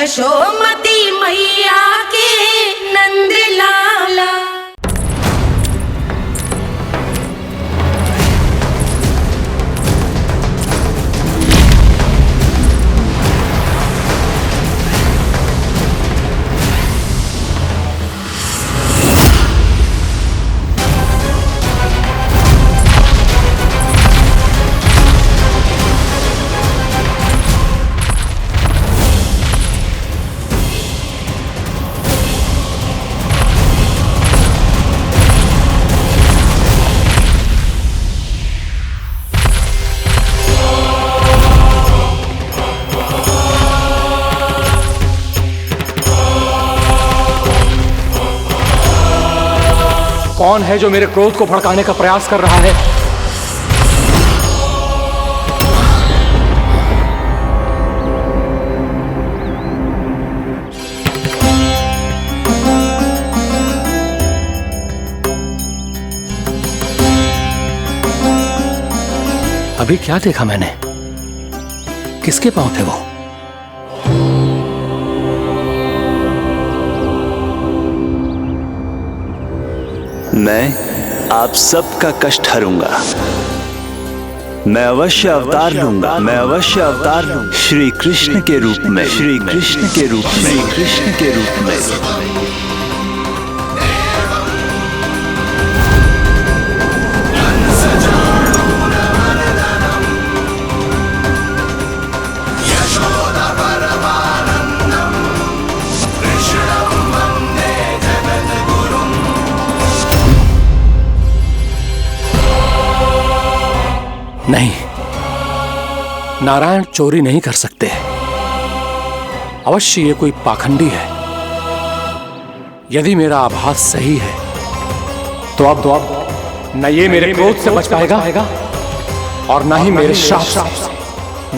यशोमती मैया के नंद लाला। कौन है जो मेरे क्रोध को भड़काने का प्रयास कर रहा है? अभी क्या देखा मैंने? किसके पांव थे वो? मैं आप सबका कष्ट हरूंगा। मैं अवश्य अवतार लूंगा। मैं अवश्य अवतार लूंगा श्री कृष्ण के रूप में। श्री कृष्ण के रूप में। श्री कृष्ण के रूप में। नहीं, नारायण चोरी नहीं कर सकते। अवश्य ये कोई पाखंडी है। यदि मेरा आभास सही है तो अब न ये मेरे क्रोध से बच पाएगा और न ही मेरे श्राप से।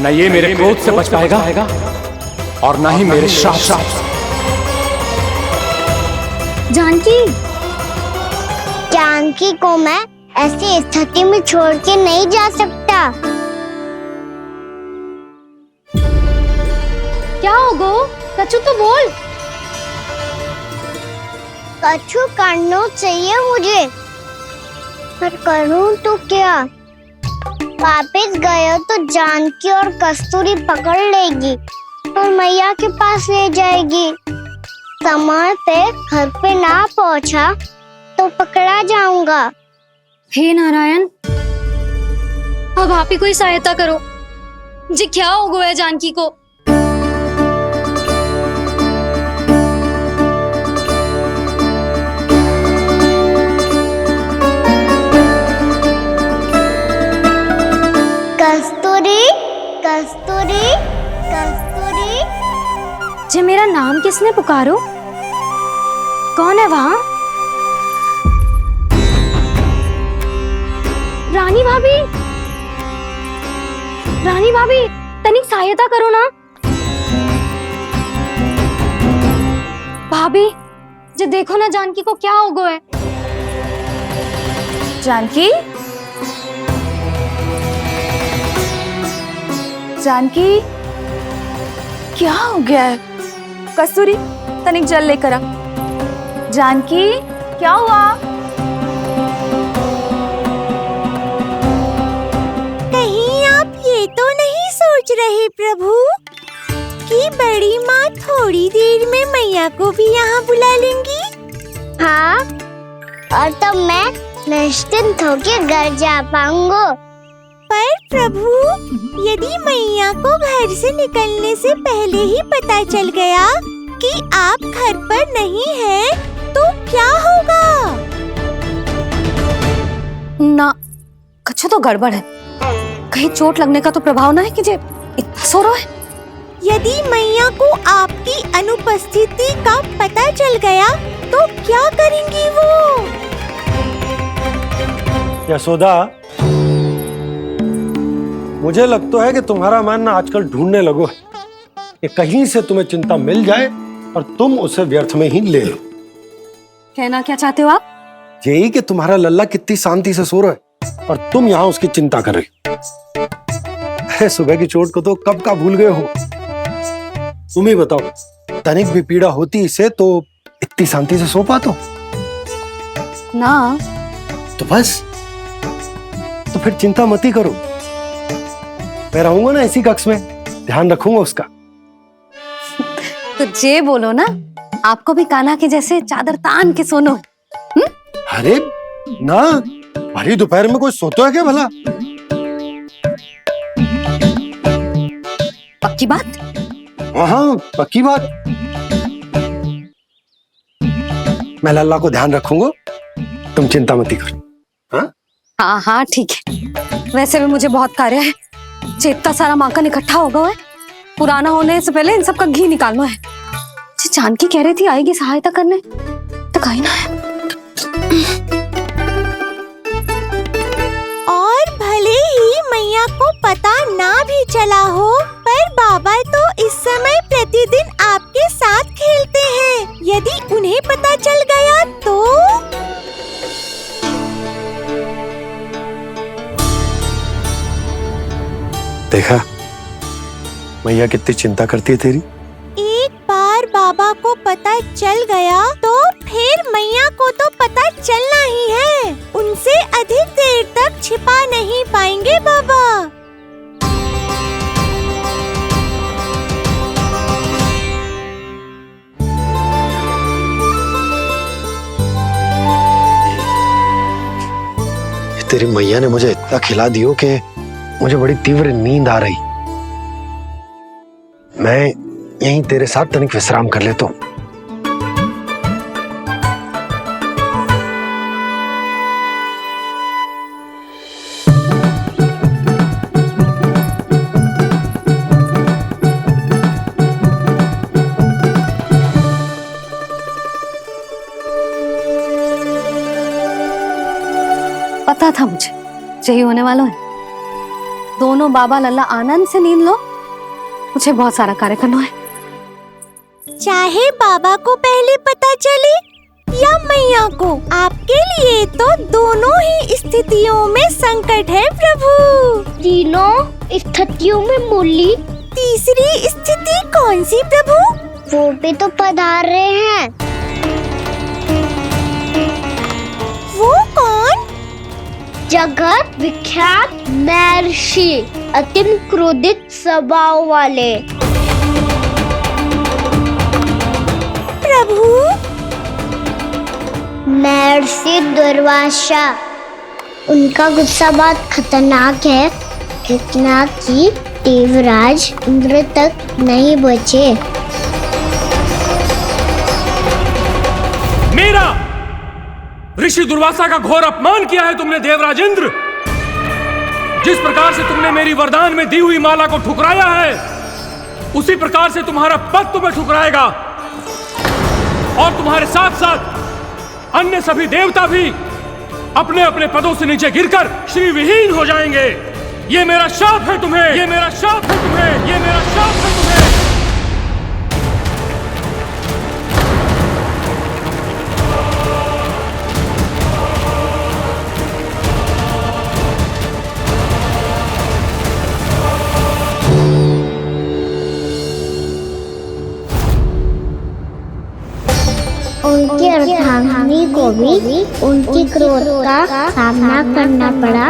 न ये मेरे क्रोध से बच पाएगा और न ही मेरे श्राप से। जानकी को मैं ऐसी स्थिति में छोड़ के नहीं जा सकता। क्या होगो? कछु तो बोल। कछु करना चाहिए मुझे, पर करूं तो क्या? वापस गए तो जानकी और कस्तूरी पकड़ लेगी और मैया के पास ले जाएगी। समय पे घर पे ना पहुंचा तो पकड़ा जाऊंगा। हे नारायण, अब आप ही कोई सहायता करो। जी क्या हो गया जानकी को? कस्तूरी, कस्तूरी, कस्तूरी। जी मेरा नाम किसने पुकारो? कौन है वहाँ? रानी भाभी, रानी भाभी, तनिक सहायता करो ना। भाभी, जो देखो ना जानकी को क्या हो गया है। जानकी, जानकी, क्या हो गया है? कस्तूरी, तनिक जल लेकर आ। जानकी, क्या हुआ? ये तो नहीं सोच रहे प्रभु कि बड़ी माँ थोड़ी देर में मैया को भी यहाँ बुला लेंगी? हाँ, और तब मैं निश्चिंत होकर घर जा पाऊंगा। पर प्रभु, यदि मैया को घर से निकलने से पहले ही पता चल गया कि आप घर पर नहीं हैं, तो क्या होगा? ना, कुछ तो गड़बड़ है। कहीं चोट लगने का तो प्रभाव ना है कि जे इतना सो रहा है। यदि मैया को आपकी अनुपस्थिति का पता चल गया तो क्या करेंगी वो? यशोदा, मुझे लगता है कि तुम्हारा मन ना आजकल ढूंढने लगो है कि कहीं से तुम्हें चिंता मिल जाए और तुम उसे व्यर्थ में ही ले लो। कहना क्या चाहते हो आप? यही कि तुम्हारा लल्ला कितनी शांति से सो रहा है और तुम यहाँ उसकी चिंता कर रही। सुबह की चोट को तो कब का भूल गए हो? तुम ही बताओ, तनिक भी पीड़ा होती इसे तो इतनी शांति से सो पाते हो ना। तो बस, तो फिर चिंता मत ही करो, मैं रहूंगा ना इसी कक्ष में, ध्यान रखूंगा उसका। तो जे बोलो ना, आपको भी कान्हा के जैसे चादर तान के सोनो। अरे ना, भरी दोपहर में कोई सोता है क्या भला? पक्की बात? हाँ पक्की बात। मैं लल्ला को ध्यान रखूंगा, तुम चिंता मत ही करो। हाँ हाँ हाँ ठीक है। वैसे भी मुझे बहुत कार्य है, इतना सारा माखन इकट्ठा होगा है, पुराना होने से पहले इन सब का घी निकालना है। जानकी कह रही थी आएगी सहायता करने, तो कहीं ना है। और भले ही मैया को पता ना भी चला हो, पर बाबा तो इस समय प्रतिदिन आपके साथ खेलते हैं। यदि उन्हें पता चल गया तो? देखा मैया कितनी चिंता करती है तेरी। एक बार बाबा को पता चल गया तो फिर मैया को तो पता चलना ही है। उनसे अधिक देर तक छिपा नहीं पाएंगे बाबा। तेरी मैया ने मुझे इतना खिला दियो कि मुझे बड़ी तीव्र नींद आ रही। मैं यहीं तेरे साथ तनिक विश्राम कर लेता हूँ। पता था मुझे यही होने वाला है। दोनों बाबा लल्ला आनंद से नींद लो, मुझे बहुत सारा कार्य करना है। चाहे बाबा को पहले पता चले या मैया को, आपके लिए तो दोनों ही स्थितियों में संकट है प्रभु। तीनों स्थितियों में मुरली, तीसरी स्थिति कौन सी प्रभु? वो भी तो पधार रहे हैं। वो कौन? जगत विख्यात महर्षि, अत्यंत क्रोधित स्वभाव वाले। प्रभु महर्षि दुर्वासा। उनका गुस्सा बहुत खतरनाक है, इतना कि देवराज इंद्र तक नहीं बचे। मेरा ऋषि दुर्वासा का घोर अपमान किया है तुमने देवराज इंद्र। जिस प्रकार से तुमने मेरी वरदान में दी हुई माला को ठुकराया है, उसी प्रकार से तुम्हारा पद तुम्हें ठुकराएगा, और तुम्हारे साथ साथ अन्य सभी देवता भी अपने अपने पदों से नीचे गिरकर श्री विहीन हो जाएंगे। ये मेरा शाप है तुम्हें, ये मेरा शाप है तुम्हें, ये मेरा शाप है तुम्हें। उनकी अर्धांगिनी को भी उनकी क्रोध का सामना करना पड़ा।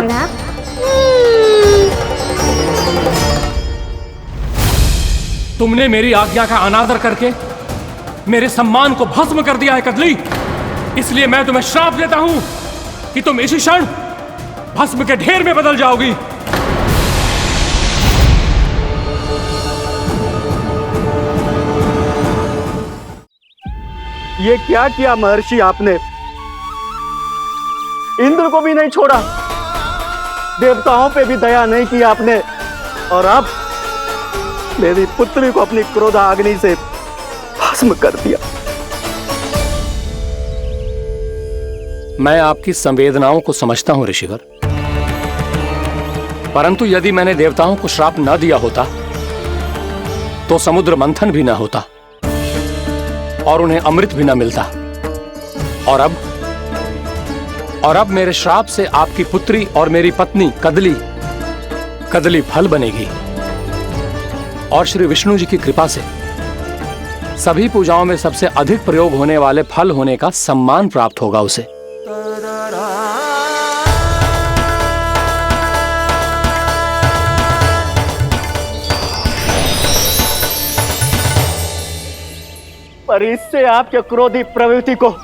तुमने मेरी आज्ञा का अनादर करके मेरे सम्मान को भस्म कर दिया है कदली। इसलिए मैं तुम्हें श्राप देता हूं कि तुम इसी क्षण भस्म के ढेर में बदल जाओगी। ये क्या किया महर्षि आपने? इंद्र को भी नहीं छोड़ा, देवताओं पे भी दया नहीं की आपने, और अब मेरी पुत्री को अपनी क्रोधाग्नि से भस्म कर दिया। मैं आपकी संवेदनाओं को समझता हूं ऋषिवर, परंतु यदि मैंने देवताओं को श्राप न दिया होता तो समुद्र मंथन भी न होता और उन्हें अमृत भी न मिलता। और अब मेरे श्राप से आपकी पुत्री और मेरी पत्नी कदली फल बनेगी, और श्री विष्णु जी की कृपा से सभी पूजाओं में सबसे अधिक प्रयोग होने वाले फल होने का सम्मान प्राप्त होगा उसे। पर इससे आपके क्रोधी प्रवृत्ति को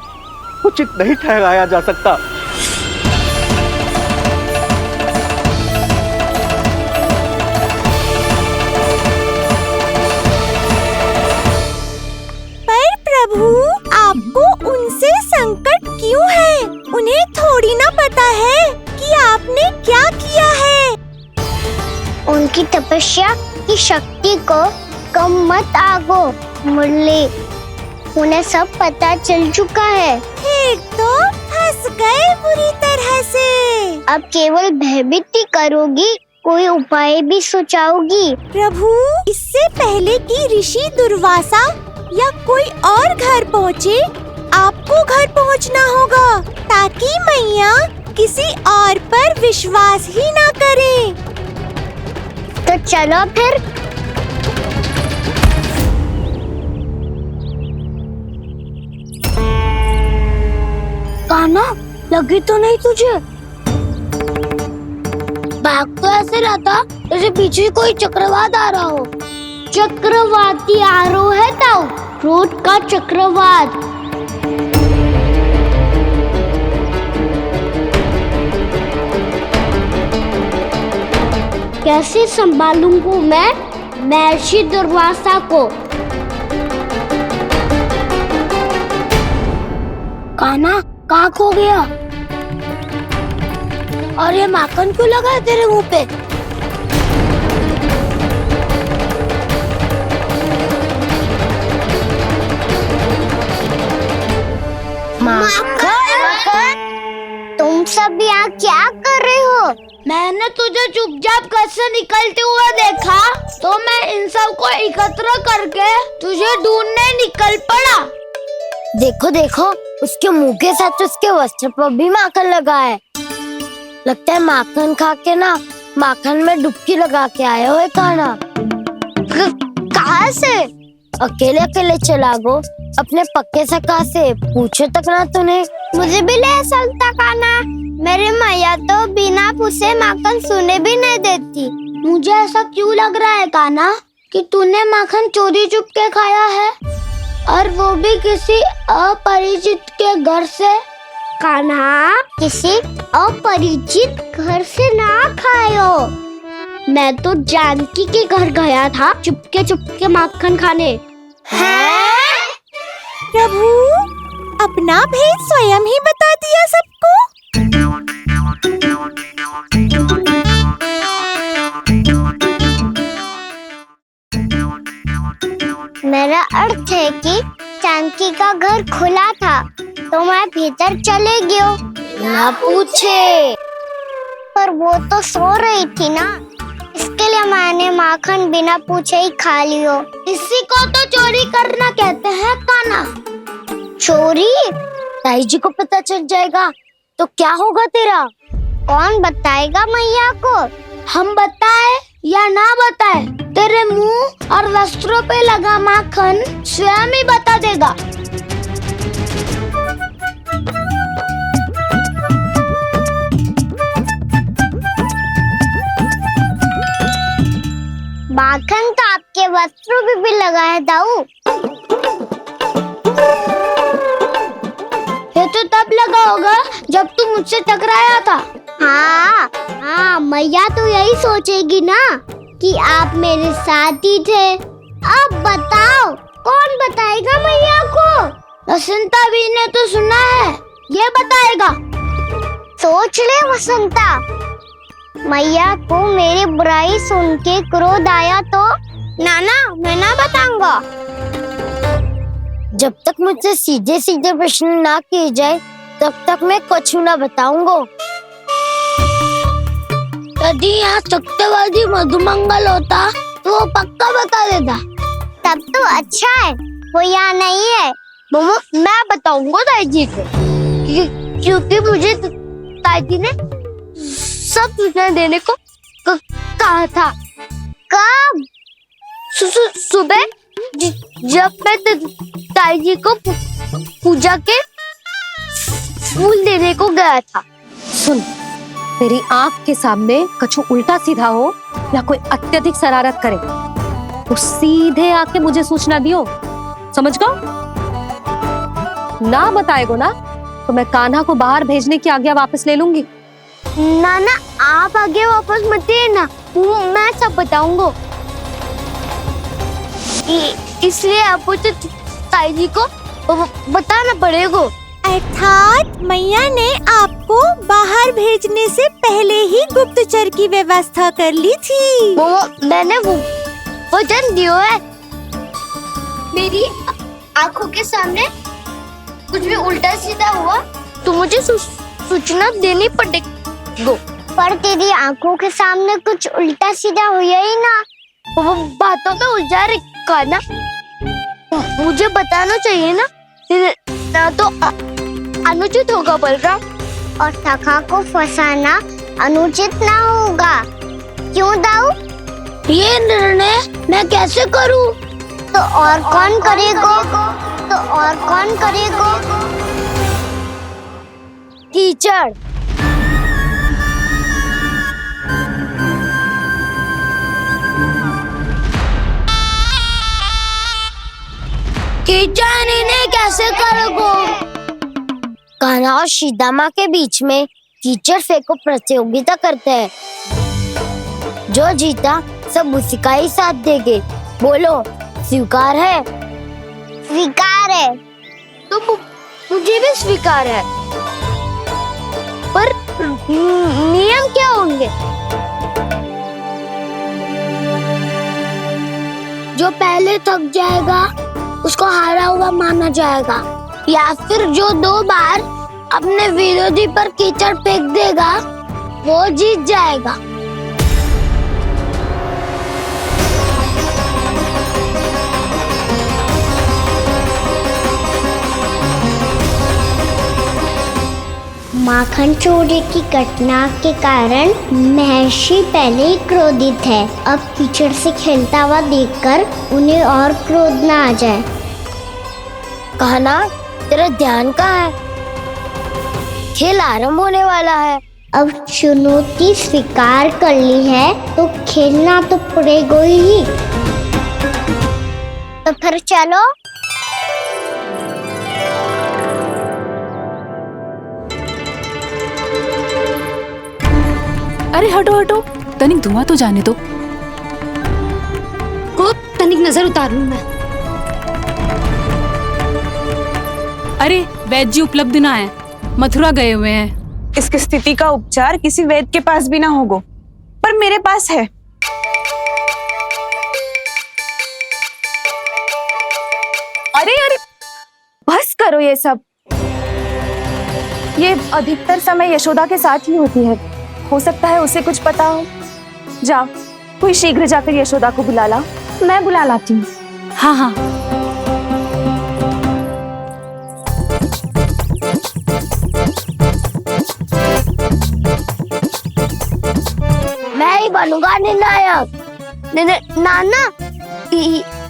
उचित नहीं ठहराया जा सकता। पर प्रभु, आपको उनसे संकट क्यों है? उन्हें थोड़ी ना पता है कि आपने क्या किया है। उनकी तपस्या की शक्ति को कम मत आगो मुरली, उन्हें सब पता चल चुका है। फिर तो फंस गए बुरी तरह से। अब केवल भयभीत ही करोगी, कोई उपाय भी सुझाओगी? प्रभु, इससे पहले कि ऋषि दुर्वासा या कोई और घर पहुँचे, आपको घर पहुँचना होगा ताकि मैया किसी और पर विश्वास ही ना करे। तो चलो फिर। कान्हा, लगी तो नहीं तुझे? भाग तो ऐसे रहा था जैसे पीछे कोई चक्रवात आ रहा हो। चक्रवाती आरोह है ताऊ, क्रोध का चक्रवात। कैसे संभालूंगा मैं महर्षि दुर्वासा को? कान्हा, कहाँ खो गया? और ये माखन क्यों लगा है तेरे मुंह पे? माखन, तुम सब यहाँ क्या कर रहे हो? मैंने तुझे चुपचाप घर से निकलते हुए देखा तो मैं इन सब को एकत्र करके तुझे ढूंढने निकल पड़ा। देखो देखो, उसके मुंह के साथ उसके वस्त्र पर भी माखन लगा है। लगता है माखन खा के ना माखन में डुबकी लगा के आए हो कान्हा। कहाँ से? अकेले अकेले चला गो अपने पक्के सखा से, पूछो तक ना तूने। मुझे भी ले चलता कान्हा, मेरी मैया तो बिना पूछे माखन सुने भी नहीं देती। मुझे ऐसा क्यों लग रहा है कान्हा कि तूने माखन चोरी चुप के खाया है, और वो भी किसी अपरिचित के घर से? कान्हा, किसी अपरिचित घर से ना खायो। मैं तो जानकी के घर गया था चुपके माखन खाने। हैं? प्रभु, अपना भेद स्वयं ही बता दिया सबको। मेरा अर्थ है कि जानकी का घर खुला था तो मैं भीतर चले गयो। ना पूछे। पर वो तो सो रही थी ना, इसके लिए मैंने माखन बिना पूछे ही खा लियो। इसी को तो चोरी करना कहते हैं कान्हा। चोरी? ताई जी को पता चल जाएगा तो क्या होगा तेरा? कौन बताएगा मैया को? हम बताए या ना बताए, तेरे मुंह और वस्त्रों पे लगा माखन स्वयं ही बता देगा। माखन तो आपके वस्त्रों पे भी लगा है दाऊ। ये तो तब लगा होगा जब तू मुझसे टकराया था। हाँ, मैया तो यही सोचेगी ना कि आप मेरे साथ ही थे। अब बताओ, कौन बताएगा मैया को? वसंता भी ने तो सुना है, ये बताएगा। सोच ले वसंता, मैया को मेरी बुराई सुन के क्रोध आया तो नाना मैं ना बताऊंगा। जब तक मुझसे सीधे सीधे प्रश्न ना किए जाए तब तक मैं कुछ ना बताऊंगा। यदि यहाँ सत्यवादी मधुमंगल होता तो वो पक्का बता देता। तब तो अच्छा है वो यहाँ नहीं है। मैं बताऊंगा ताई जी को, क्योंकि मुझे ताई जी ने सब सूचना देने को कहा था। कब? सुबह जब मैं ताई जी को पूजा के फूल देने को गया था। सुन, तेरी आंख के सामने कछु उल्टा सीधा हो या कोई अत्यधिक शरारत करे तो सीधे आके मुझे सूचना दियो, समझ गो? ना बताएगो ना तो मैं कान्हा को बाहर भेजने की आज्ञा वापस ले लूंगी। नाना आप आगे वापस मत देना, मैं सब बताऊंगा। इसलिए आपको तो ताई जी को बताना पड़ेगा। अर्थात मैया ने आपको बाहर भेजने से पहले ही गुप्तचर की व्यवस्था कर ली थी। वो मैंने वो वचन दिया है। मेरी आंखों के सामने कुछ भी उल्टा सीधा हुआ तो मुझे सूचना देनी पड़ेगी। पर तेरी आंखों के सामने कुछ उल्टा सीधा हुआ ही ना। वो बातों में उलझा रखा ना, मुझे बताना चाहिए ना तो अनुचित होगा बलराम। और सखा को फंसाना अनुचित ना होगा, क्यों दाऊ? ये निर्णय मैं कैसे करूं? तो और कौन करेगा? कीचड़। कीचड़ इन्हें कैसे करोगे? कान्हा और सीता माँ के बीच में कीचड़ फेंको प्रतियोगिता करते हैं। जो जीता सब उसी का ही साथ देंगे। बोलो स्वीकार है? स्वीकार है। तो मुझे भी स्वीकार है, पर नियम क्या होंगे? जो पहले थक जाएगा उसको हारा हुआ माना जाएगा, या फिर जो 2 बार अपने विरोधी पर कीचड़ फेंक देगा वो जीत जाएगा। माखन चोरी की घटना के कारण महर्षि पहले ही क्रोधित है। अब कीचड़ से खेलता हुआ देखकर उन्हें और क्रोध ना आ जाए। कान्हा तेरा ध्यान कहाँ है? खेल आरंभ होने वाला है। अब चुनौती स्वीकार कर ली है तो खेलना तो पड़ेगा ही। तो फिर चलो। अरे हटो हटो, तनिक धुआं तो जाने दो। को तनिक नजर उतार लूं मैं। अरे वैद्य जी उपलब्ध ना है, मथुरा गए हुए हैं। इसकी स्थिति का उपचार किसी वैद्य के पास भी ना होगा, पर मेरे पास है। अरे अरे बस करो ये सब। ये अधिकतर समय यशोदा के साथ ही होती है। हो सकता है उसे कुछ पता हो। जा, कोई शीघ्र जाकर यशोदा को बुला ला। मैं बुला लाती हूँ। हाँ हाँ। मैं ही बनूंगा निर्णायक। नाना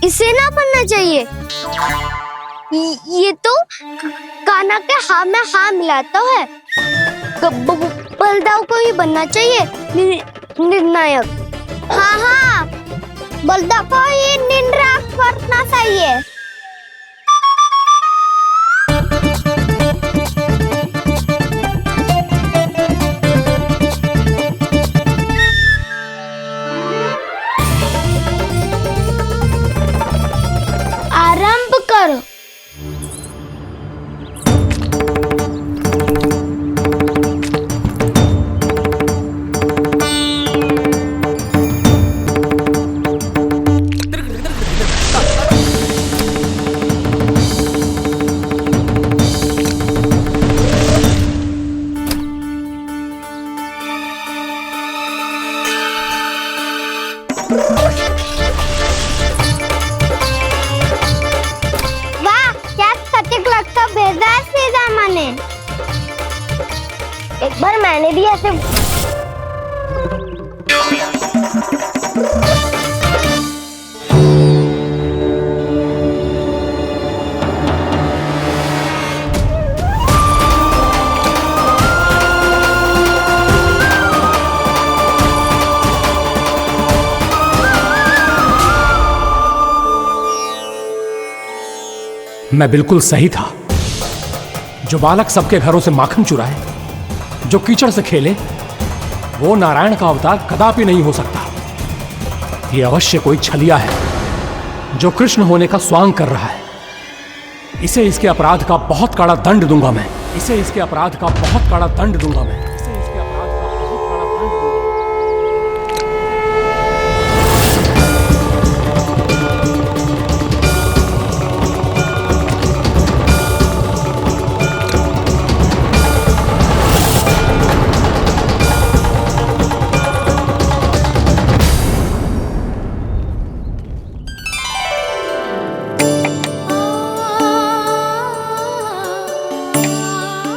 इसे ना बनना चाहिए। ये तो कान्हा के हाँ में हाँ मिलाता है। बलदाव को ही बनना चाहिए निर्णायक। हाँ, बलदाव को ही निर्णायक करना चाहिए। आरंभ करो। वाह, क्या सटीक लगता भेजा है सीधा माने। एक बार मैंने भी ऐसे मैं बिल्कुल सही था। जो बालक सबके घरों से माखन चुराए, जो कीचड़ से खेले, वो नारायण का अवतार कदापि नहीं हो सकता। ये अवश्य कोई छलिया है जो कृष्ण होने का स्वांग कर रहा है। इसे इसके अपराध का बहुत कड़ा दंड दूंगा मैं। इसे इसके अपराध का बहुत कड़ा दंड दूंगा मैं। इसे इसके अपराध का बहुत कड़ा दंड दूंगा।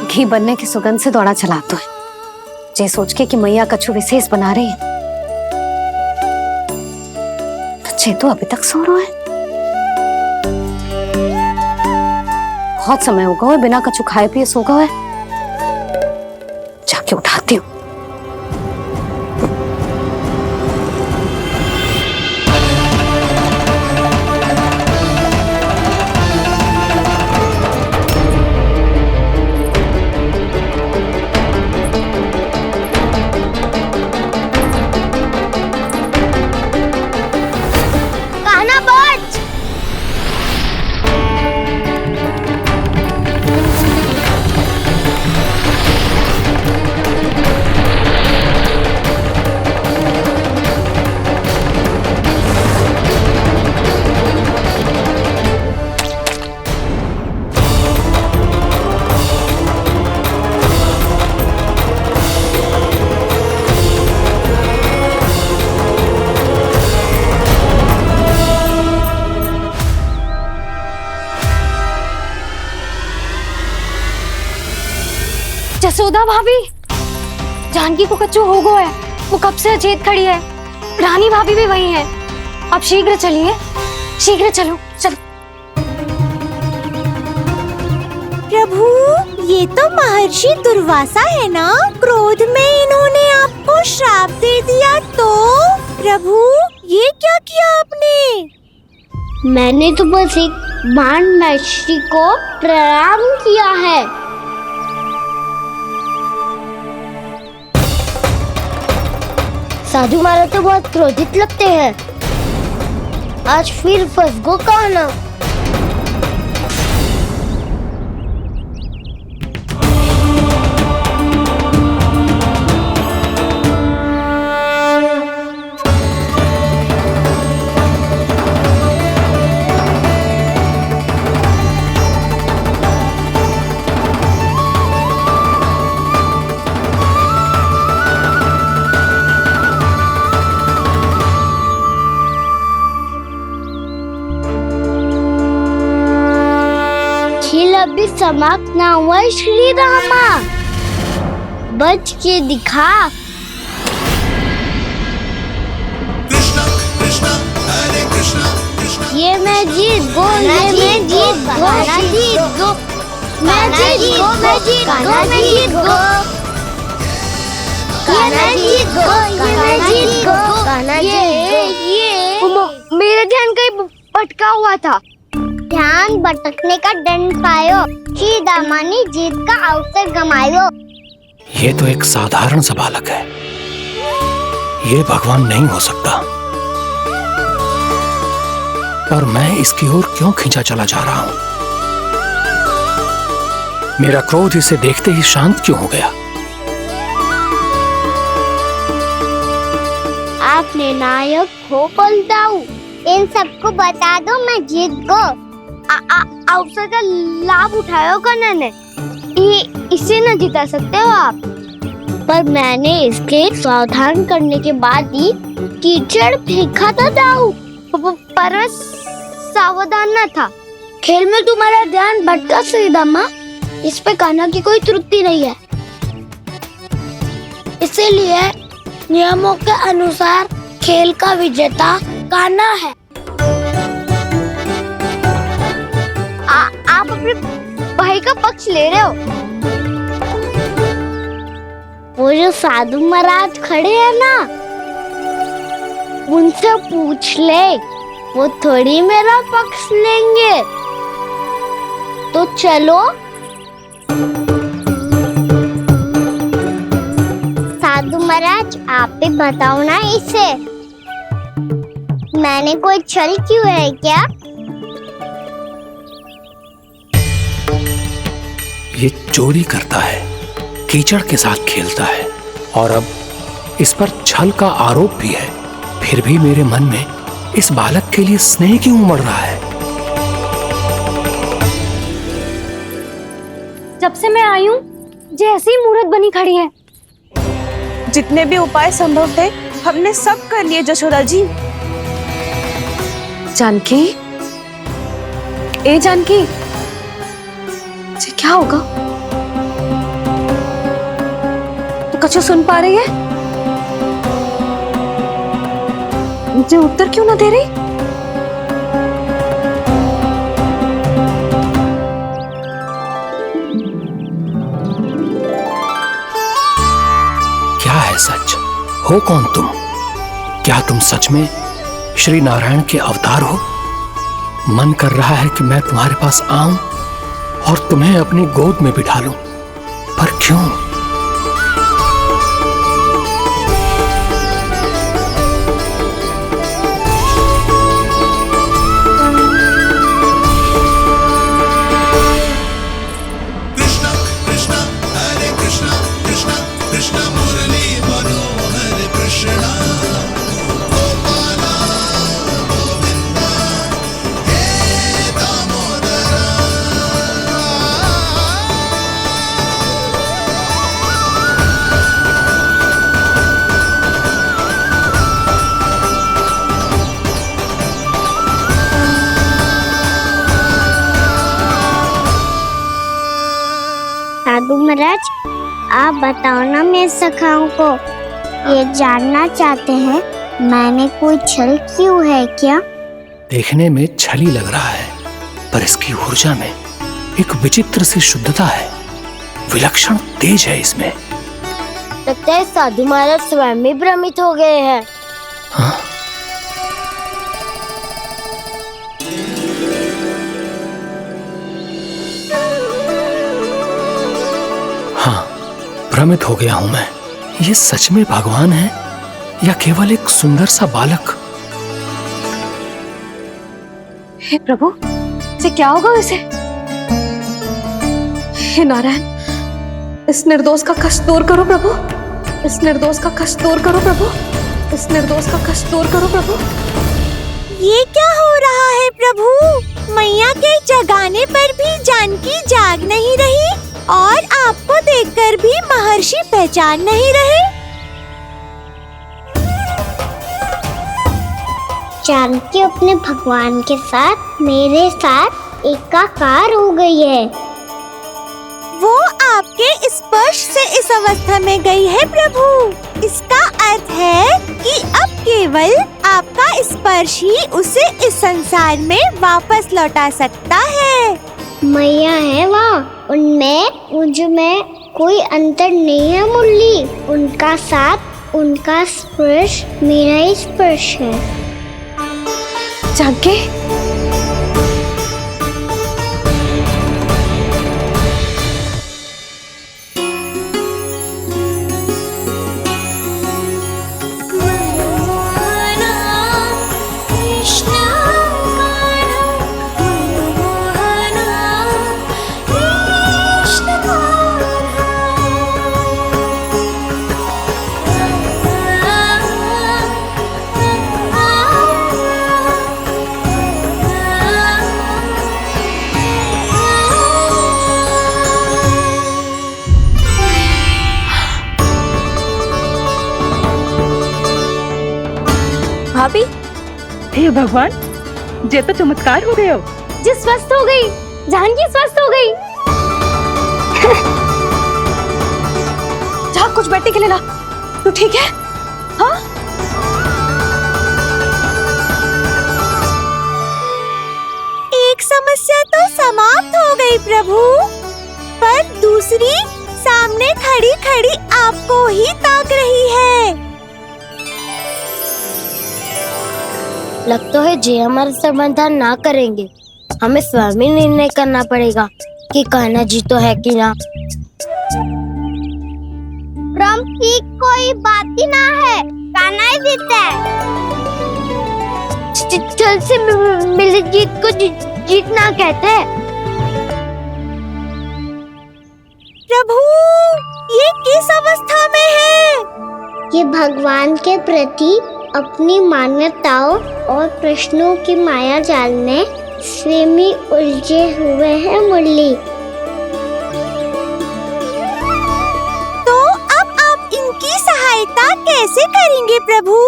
घी बनने की सुगंध से दौड़ा चला तो है, जे सोच के कि मैया कछु विशेष बना रही है, तो चेतु अभी तक सो रहा है। बहुत समय हो गया है, बिना कछु खाए पिए सो गया है। जाके उठाती हूँ। जसोदा भाभी, जानकी को कच्चू हो गया है। वो कब से अचेत खड़ी है। रानी भाभी भी वही है। अब शीघ्र चलिए, शीघ्र चलो चलो। प्रभु, ये तो महर्षि दुर्वासा है ना? क्रोध में इन्होंने आपको श्राप दे दिया तो? प्रभु, ये क्या किया आपने? मैंने तो बस एक बाण महर्षि को प्रणाम किया है। साधु महाराज तो बहुत क्रोधित लगते हैं। आज फिर फंस गो कहना। अभी समाप्त ना हुआ श्री रामा, बच के दिखा। ये मैं जीत गो, ये मैं जीत गो, जीत गो, मैं जीत गो, मैं जीत गो, मैं जीत गो, ये मैं जीत गो, ये मैं जीत गो, ये मेरा ध्यान कहीं भटका हुआ था। ध्यान भटकने का दंड पायो, श्री दामा ने जीत का अवसर गमायो। ये तो एक साधारण सा बालक है, ये भगवान नहीं हो सकता। पर मैं इसकी ओर क्यों खींचा चला जा रहा हूं? मेरा क्रोध इसे देखते ही शांत क्यों हो गया? आपने नायक हो पलटाऊ, इन सबको बता दो मैं जीत गो। अवसर का लाभ उठायो कन्या ने, इसे न जिता सकते हो आप। पर मैंने इसके सावधान करने के बाद ही कीचड़ फेंका था दाऊ, पर सावधान न था। खेल में तुम्हारा ध्यान भटका श्रीदामा, इस पे कान्हा की कोई त्रुटि नहीं है। इसीलिए नियमों के अनुसार खेल का विजेता कान्हा है। आप अपने भाई का पक्ष ले रहे हो। वो जो साधु महाराज खड़े हैं ना, उनसे पूछ ले, वो थोड़ी मेरा पक्ष लेंगे। तो चलो। साधु महाराज, आप भी बताओ ना इसे, मैंने कोई छल क्यों है क्या? ये चोरी करता है, कीचड़ के साथ खेलता है और अब इस पर छल का आरोप भी है। फिर भी मेरे मन में इस बालक के लिए स्नेह क्यों उमड़ रहा है? जब से मैं आई हूँ जैसे ही मूर्त बनी खड़ी है। जितने भी उपाय संभव थे हमने सब कर लिए जशोदा जी। जानकी, ए जानकी, ये क्या होगा? तू कछु सुन पा रही है? मुझे उत्तर क्यों ना दे रही? क्या है सच? हो कौन तुम? क्या तुम सच में श्री नारायण के अवतार हो? मन कर रहा है कि मैं तुम्हारे पास आऊं और तुम्हें अपनी गोद में बिठा लूं, पर क्यों? साधु महाराज, आप बताओ ना मेरे सखाओं को, ये जानना चाहते हैं मैंने कोई छल क्यों है क्या? देखने में छली लग रहा है, पर इसकी ऊर्जा में एक विचित्र सी शुद्धता है, विलक्षण तेज है इसमें। लगता है साधु महाराज स्वयं भी भ्रमित हो गए हैं। हाँ? हाँ, भ्रमित हो गया हूं मैं। ये सच में भगवान है या केवल एक सुंदर सा बालक? हे प्रभु, ये क्या होगा इसे? हे नारायण, इस निर्दोष का कष्ट दूर करो प्रभु, इस निर्दोष का कष्ट दूर करो प्रभु, इस निर्दोष का कष्ट दूर करो प्रभु। ये क्या हो रहा है प्रभु? मैया के जगाने पर भी जानकी जाग नहीं रही और आपको देखकर भी महर्षि पहचान नहीं रहे। जानकी अपने भगवान के साथ मेरे साथ एकाकार हो गई है। वो आपके स्पर्श से इस अवस्था में गई है प्रभु। इसका अर्थ है कि अब केवल आपका स्पर्श ही उसे इस संसार में वापस लौटा सकता है। मैया है वहाँ, उनमें मुझ में कोई अंतर नहीं है मुरली। उनका साथ, उनका स्पर्श मेरा ही स्पर्श है। जानकी, भाभी, हे भगवान, जे तो चमत्कार हो गए हो। जी स्वस्थ हो गई, जानकी स्वस्थ हो गई। जा कुछ बैठने के लिए ला। तू ठीक है? हाँ? एक समस्या तो समाप्त हो गई प्रभु, पर दूसरी सामने खड़ी खड़ी आपको ही ताक रही है। लगता है जे हमारा समाधान ना करेंगे। हमें स्वयं ही निर्णय करना पड़ेगा कि कान्हा जी तो है कि ना। ब्रह्म की कोई बात ही ना है, कान्हा ही जीतता है। छल से मिली जीत को जीतना कहते हैं। प्रभु, ये किस अवस्था में है? ये भगवान के प्रति अपनी मान्यताओं और प्रश्नों की माया जाल में स्वयं ही उलझे हुए हैं मुरली। तो अब आप इनकी सहायता कैसे करेंगे प्रभु?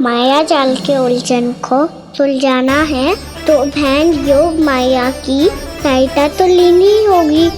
माया जाल के उलझन को सुलझाना है तो बहन योग माया की सहायता तो लेनी ही होगी।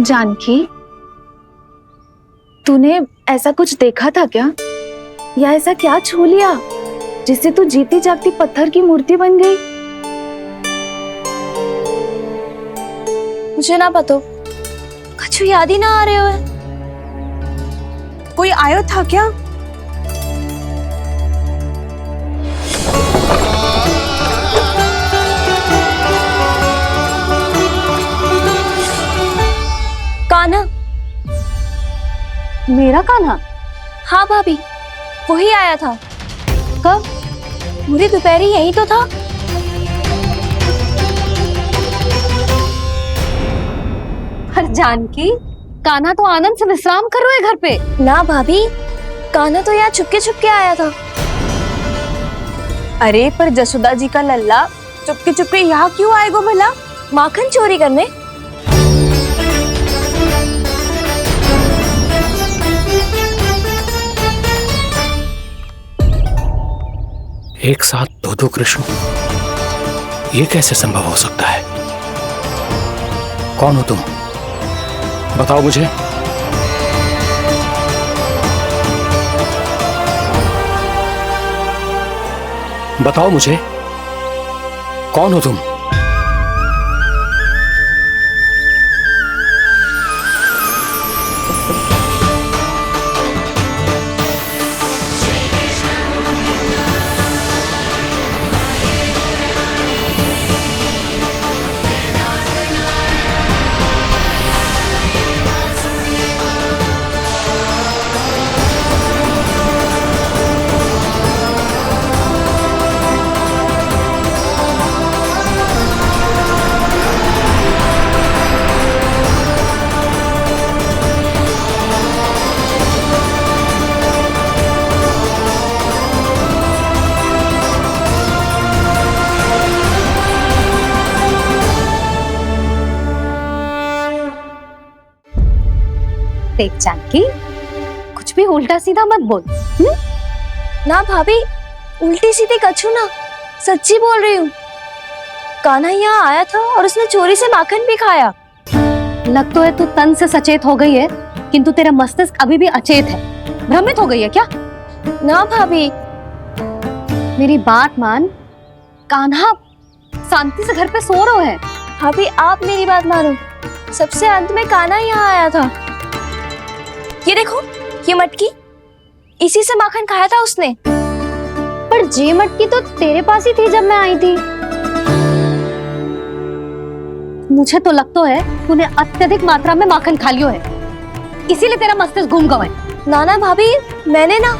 जानकी, तूने ऐसा कुछ देखा था क्या? या ऐसा क्या छू लिया जिससे तू जीती जागती पत्थर की मूर्ति बन गई? मुझे ना पता, कुछ याद ही ना आ रहे हो। कोई आयो था क्या? कान्हा। मेरा कान्हा? हाँ भाभी, वही आया था। कब? पूरी दोपहर यही तो था। पर जानकी, कान्हा तो आनंद से विश्राम कर रहे घर पे। ना भाभी, कान्हा तो यहाँ छुपके आया था। अरे पर जसोदा जी का लल्ला चुपके यहाँ क्यों आएगा भला? माखन चोरी करने? एक साथ दो कृष्ण, ये कैसे संभव हो सकता है? कौन हो तुम? बताओ मुझे। बताओ मुझे, कौन हो तुम? देख जानकी, कुछ भी उल्टा सीधा मत बोल। ना भाभी, उल्टी सीधी कछु ना, सच्ची बोल रही हूँ। कान्हा यहाँ आया था और उसने चोरी से माखन भी खाया। लग तो है तू तन से सचेत हो गई है, किंतु तेरा मस्तिष्क अभी भी अचेत है। भ्रमित हो गई है क्या? ना भाभी, मेरी बात मान। कान्हा शांति से घर पे सो रहा है। भाभी आप मेरी बात मानो। सबसे अंत में कान्हा यहाँ आया था। ये देखो, ये मटकी, इसी से माखन खाया था उसने। पर ये मटकी तो तेरे पास ही थी जब मैं आई थी। मुझे तो लगता है तूने अत्यधिक मात्रा में माखन खा लियो है, इसीलिए तेरा मस्तिष्क घूम गया है। नाना भाभी, मैंने ना,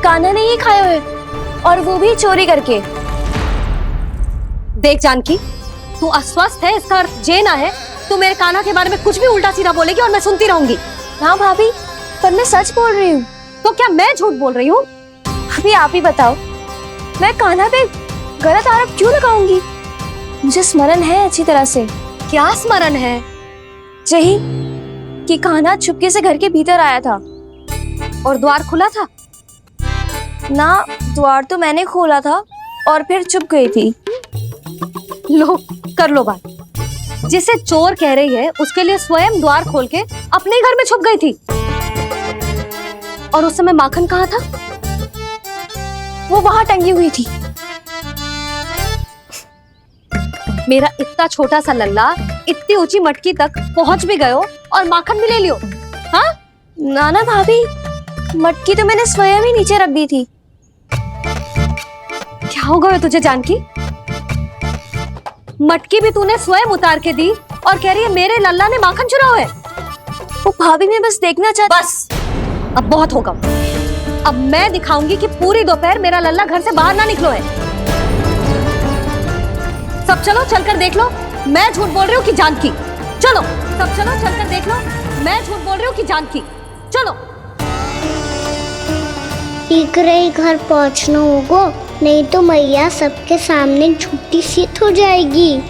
कान्हा ने ही खाया है, और वो भी चोरी करके। देख जानकी, तू अस्वस्थ है, इसका अर्थ ये ना है तू मेरे कान्हा के बारे में कुछ भी उल्टा सीधा बोलेगी और मैं सुनती रहूंगी। ना भाभी, पर मैं सच बोल रही हूँ। तो क्या मैं झूठ बोल रही हूँ? अभी आप ही बताओ, मैं कान्हा पे गलत आरोप क्यों लगाऊंगी? मुझे स्मरण है अच्छी तरह से। क्या स्मरण है? यही कि कान्हा चुपके से घर के भीतर आया था। और द्वार खुला था? ना, द्वार तो मैंने खोला था और फिर चुप गई थी। लो, कर लो बात। जिसे चोर कह रही है उसके लिए स्वयं द्वार खोल के अपने ही घर में छुप गई थी। और उस समय माखन कहाँ था? वो वहां टंगी हुई थी। मेरा इतना छोटा सा लल्ला इतनी ऊंची मटकी तक पहुंच भी गयो और माखन भी ले लियो? हाँ? नाना भाभी, मटकी तो मैंने स्वयं ही नीचे रख दी थी। क्या हो गया तुझे जानकी? मटकी भी तूने स्वयं उतार के दी और कह रही है मेरे लल्ला ने माखन चुराया है। वो भाभी मैं बस देखना चाहती। बस, अब बहुत होगा। अब मैं दिखाऊंगी कि पूरी दोपहर मेरा लल्ला घर से बाहर ना निकलो है। सब चलो, चलकर देख लो मैं झूठ बोल रही हूँ कि जानकी। चलो सब चलो, चलकर देख लो मैं झूठ बोल रही हूँ कि जानकी। चलो। शीघ्र ही घर पहुंचना होगा, नहीं तो मैया सबके सामने झूठी सिद्ध हो जाएगी।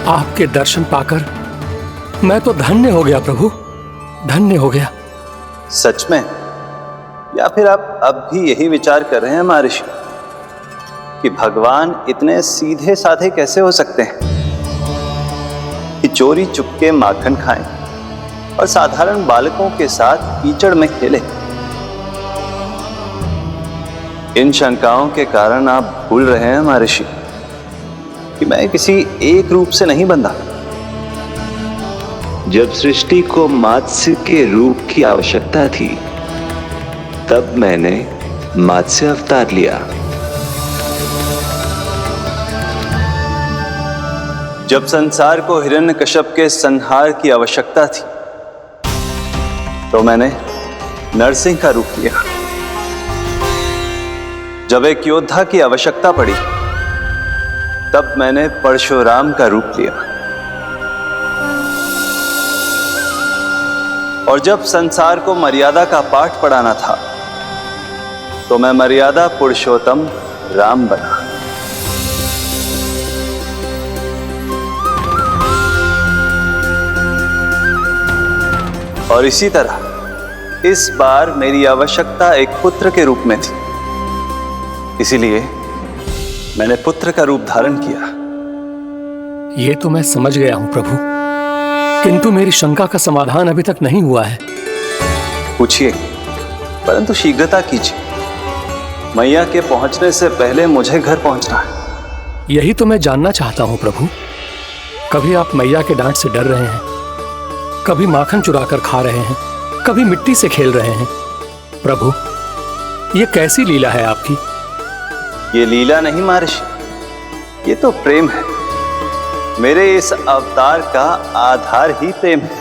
आपके दर्शन पाकर मैं तो धन्य हो गया प्रभु, धन्य हो गया। सच में? या फिर आप अब भी यही विचार कर रहे हैं महर्षि कि भगवान इतने सीधे साधे कैसे हो सकते हैं कि चोरी चुपके माखन खाएं और साधारण बालकों के साथ कीचड़ में खेले? इन शंकाओं के कारण आप भूल रहे हैं महर्षि कि मैं किसी एक रूप से नहीं बंधा। जब सृष्टि को मत्स्य के रूप की आवश्यकता थी तब मैंने मत्स्य अवतार लिया। जब संसार को हिरण्यकश्यप के संहार की आवश्यकता थी तो मैंने नरसिंह का रूप लिया। जब एक योद्धा की आवश्यकता पड़ी तब मैंने परशुराम का रूप लिया। और जब संसार को मर्यादा का पाठ पढ़ाना था तो मैं मर्यादा पुरुषोत्तम राम बना। और इसी तरह इस बार मेरी आवश्यकता एक पुत्र के रूप में थी, इसीलिए मैंने पुत्र का रूप धारण किया। ये तो मैं समझ गया हूं प्रभु, किंतु मेरी शंका का समाधान अभी तक नहीं हुआ है। पूछिए, परंतु शीघ्रता कीजिए। मैया के पहुंचने से पहले मुझे घर पहुंचना है। यही तो मैं जानना चाहता हूं प्रभु। कभी आप मैया के डांट से डर रहे हैं, कभी माखन चुराकर खा रहे हैं, कभी मिट्टी से खेल रहे हैं। प्रभु, ये कैसी लीला है आपकी? ये लीला नहीं महर्षि, ये तो प्रेम है। मेरे इस अवतार का आधार ही प्रेम है।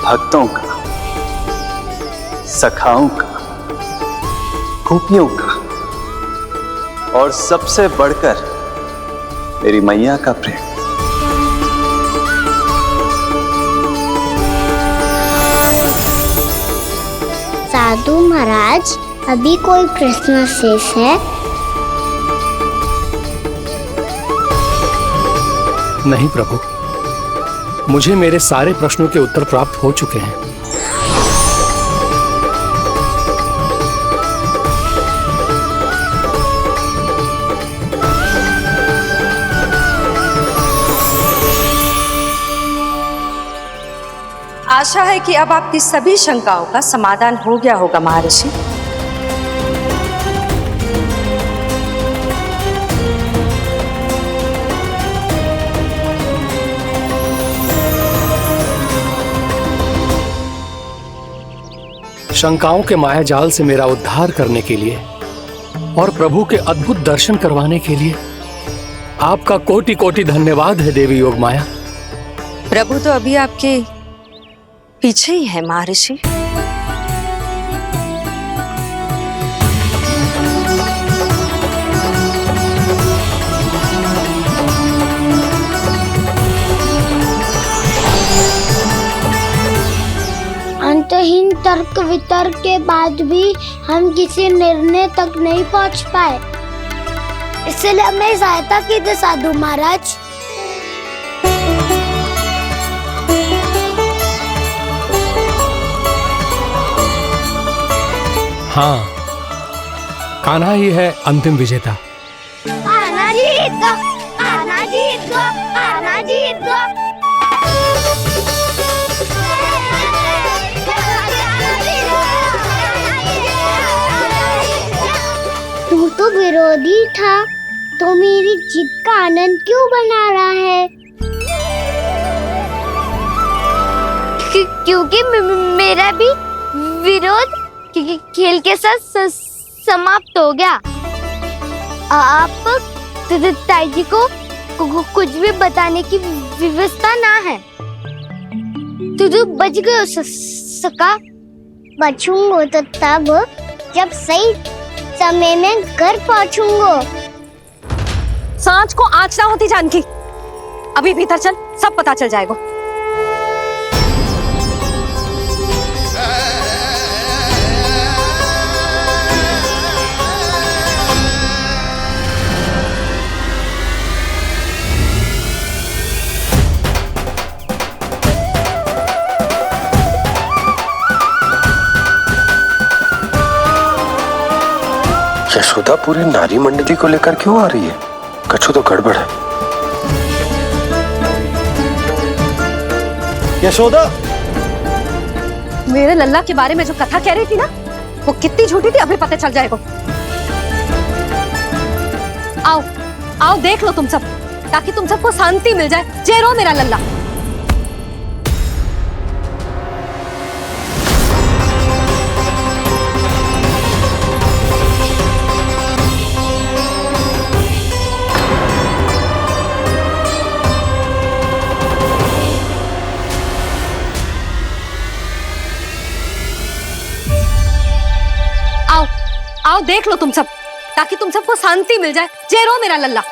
भक्तों का, सखाओं का, गोपियों का और सबसे बढ़कर मेरी मैया का प्रेम। साधु महाराज, अभी कोई प्रश्न शेष है? नहीं प्रभु, मुझे मेरे सारे प्रश्नों के उत्तर प्राप्त हो चुके हैं। आशा है कि अब आपकी सभी शंकाओं का समाधान हो गया होगा महर्षि। शंकाओं के मायाजाल से मेरा उद्धार करने के लिए और प्रभु के अद्भुत दर्शन करवाने के लिए आपका कोटि कोटि धन्यवाद है देवी योगमाया। प्रभु तो अभी आपके पीछे ही है महर्षि। अंतहीन तर्क वितर्क के बाद भी हम किसी निर्णय तक नहीं पहुंच पाए, इसलिए हमें सहायता कीजिए साधु महाराज। हाँ, कान्हा ही है अंतिम विजेता। आना जीत गो, आना जीत गो, आना जीत गो। तू तो विरोधी था, तो मेरी जीत का आनंद क्यों बना रहा है? क्योंकि मेरा भी विरोध खेल के साथ समाप्त हो गया। आप ताई जी को कुछ भी बताने की व्यवस्था ना है। तू बच गए सका। बचूंगा तो तब जब सही समय में घर पहुंचूंगा। सांच को आँच ना होती जानकी। अभी भीतर चल, सब पता चल जाएगा। यशोदा पूरी नारी मंडली को लेकर क्यों आ रही है? कुछ तो गड़बड़ है। यशोदा, मेरे लल्ला के बारे में जो कथा कह रही थी ना, वो कितनी झूठी थी अभी पता चल जाएगा। आओ आओ देख लो तुम सब, ताकि तुम सबको शांति मिल जाए। जय रो मेरा लल्ला। आओ देख लो तुम सब, ताकि तुम सबको शांति मिल जाए। जय रो मेरा लल्ला।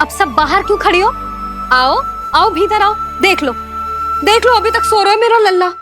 अब सब बाहर क्यों खड़ी हो? आओ आओ भीतर आओ, देख लो अभी तक सो रहा है मेरा लल्ला।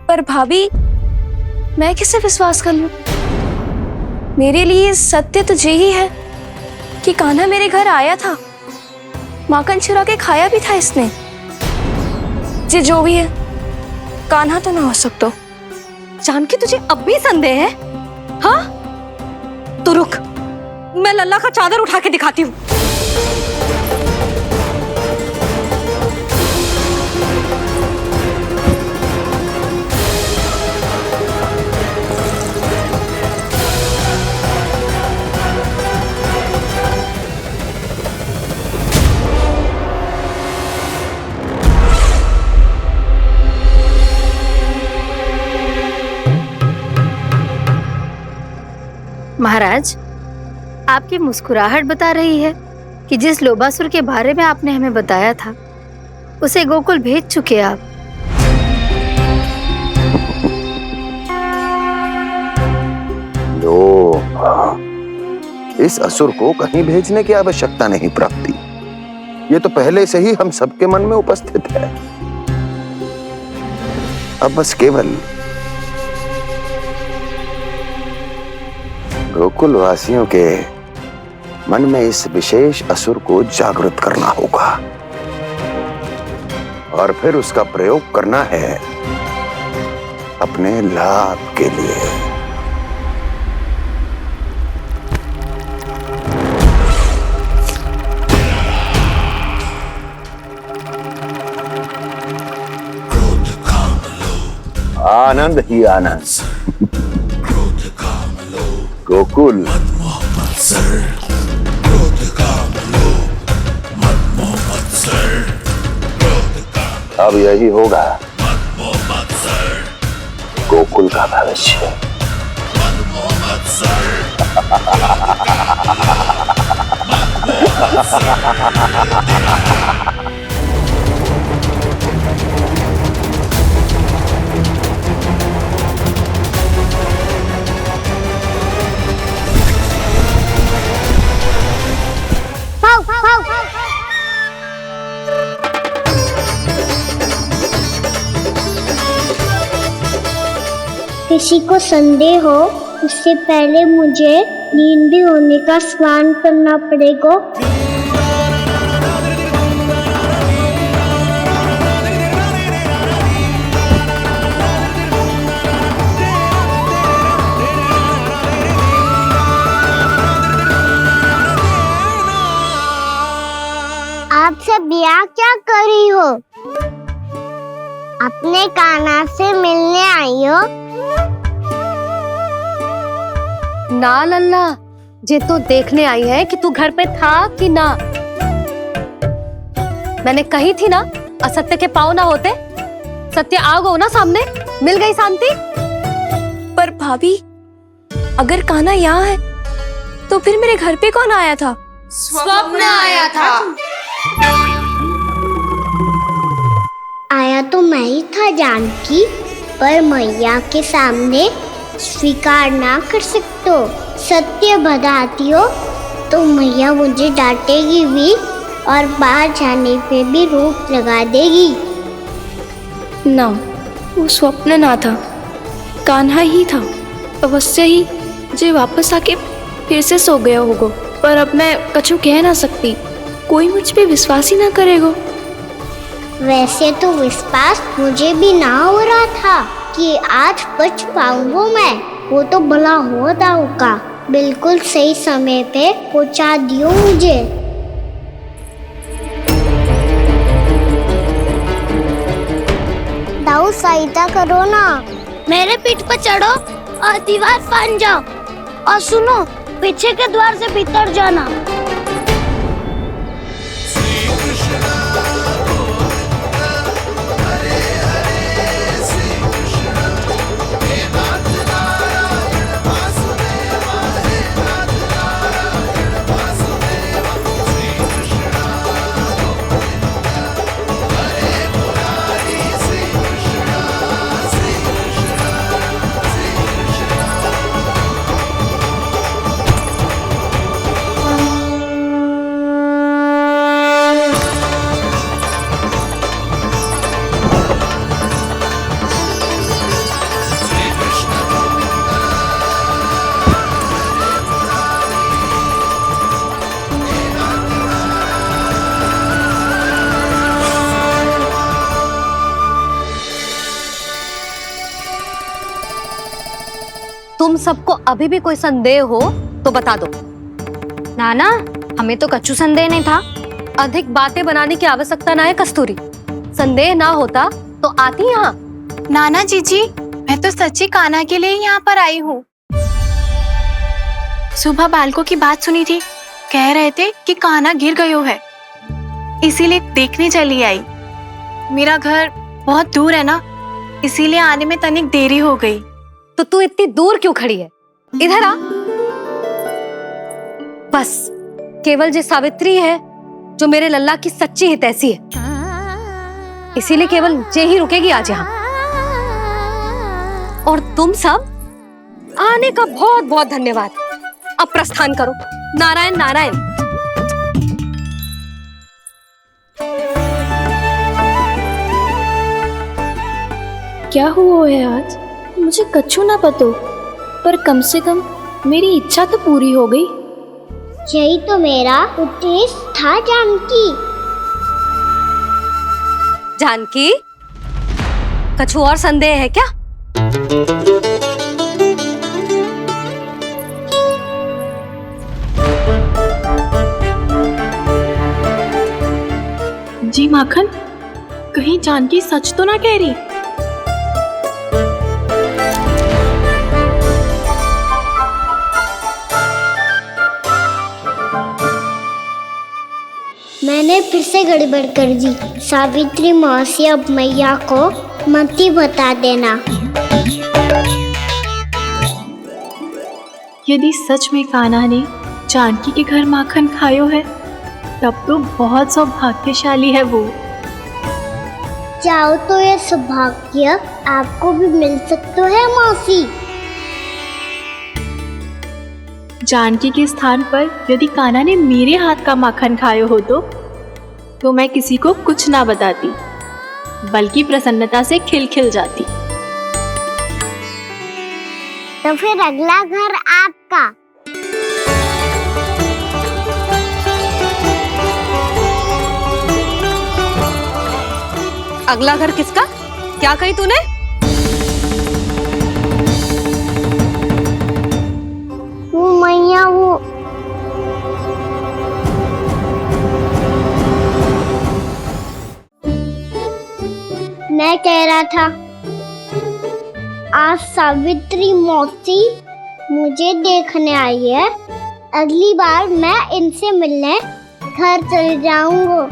पर भाभी, मैं किसे विश्वास कर लूं? मेरे लिए सत्य तो यही है कि कान्हा मेरे घर आया था, माखन चुरा के खाया भी था इसने। जी जो भी है, कान्हा तो ना हो सकता। जानकी तुझे अब भी संदेह है? हाँ तो रुक, मैं लल्ला का चादर उठा के दिखाती हूँ। महाराज, आपकी मुस्कुराहट बता रही है कि जिस लोभासुर के बारे में आपने हमें बताया था, उसे गोकुल भेज चुके आप। इस असुर को कहीं भेजने की आवश्यकता नहीं प्राप्ति। ये तो पहले से ही हम सबके मन में उपस्थित है। अब बस केवल गोकुल वासियों के मन में इस विशेष असुर को जागृत करना होगा और फिर उसका प्रयोग करना है अपने लाभ के लिए। आनंद ही आनंद। गोकुल अब यही होगा गोकुल का भविष्य। किसी को संदेह हो उससे पहले मुझे नींद भी होने का स्नान करना पड़ेगा। आप सब यहाँ क्या कर रही हो? अपने कान्हा से मिलने आई हो? ना लल्ला, जे तो देखने आई है कि तू घर पे था कि ना। मैंने कही थी ना, असत्य के पाँव ना होते। सत्य आ गो ना सामने, मिल गई शांति। पर भाभी, अगर कान्हा यहाँ है तो फिर मेरे घर पे कौन आया था? स्वप्न आया था। आया तो मैं ही था जानकी, पर मैया के सामने स्वीकार ना कर सकते हो। सत्य बताती हो तो मैया मुझे डांटेगी भी और बाहर जाने पे भी रोक लगा देगी। ना, वो स्वप्न ना था, कान्हा ही था। अवश्य ही मुझे वापस आके फिर से सो गया होगा। पर अब मैं कछु कह ना सकती, कोई मुझ पे विश्वास ही ना करेगा। वैसे तो विश्वास मुझे भी ना हो रहा था कि आज बच पाऊंगा मैं। वो तो भला होता होगा, बिल्कुल सही समय पे पहुंचा दियो मुझे। दाऊ सहायता करो ना, मेरे पीठ पर चढ़ो और दीवार फाड़ जाओ। और सुनो, पीछे के द्वार से भीतर जाना। तुम सबको अभी भी कोई संदेह हो तो बता दो। नाना, हमें तो कच्चू संदेह नहीं था। अधिक बातें बनाने की आवश्यकता ना है कस्तूरी। संदेह ना होता तो आती यहाँ। नाना जीजी, मैं तो सच्ची कान्हा के लिए यहाँ पर आई हूँ। सुबह बालकों की बात सुनी थी, कह रहे थे कि कान्हा गिर गयो है, इसीलिए देखने चली आई। मेरा घर बहुत दूर है ना, इसीलिए आने में तनिक देरी हो गई। तो तू इतनी दूर क्यों खड़ी है? इधर आ। बस केवल जे सावित्री है जो मेरे लल्ला की सच्ची हितैषी है, इसीलिए केवल जे ही रुकेगी आज यहाँ। और तुम सब आने का बहुत बहुत धन्यवाद। अब प्रस्थान करो। नारायण नारायण। क्या हुआ है आज? मुझे कछु ना पतो, पर कम से कम मेरी इच्छा तो पूरी हो गई। यही तो मेरा उद्देश्य था जानकी। जानकी, कछु और संदेह है क्या? जी माखन, कहीं जानकी सच तो ना कह रही? मैंने फिर से गड़बड़ कर दी। सावित्री मौसी अब मैया को मत ही बता देना। यदि सच में कान्हा ने जानकी के घर माखन खायो है, तब तो बहुत सौभाग्यशाली है वो। चाहो तो ये सौभाग्य आपको भी मिल सकता है मौसी। जानकी के स्थान पर यदि कान्हा ने मेरे हाथ का माखन खायो हो तो मैं किसी को कुछ ना बताती, बल्कि प्रसन्नता से खिलखिल जाती। तो फिर अगला घर आपका। अगला घर किसका? क्या कही तूने? वो मैया, वो मैं कह रहा था, आज सावित्री मौसी मुझे देखने आई है। अगली बार मैं इनसे मिलने घर चले जाऊंगा।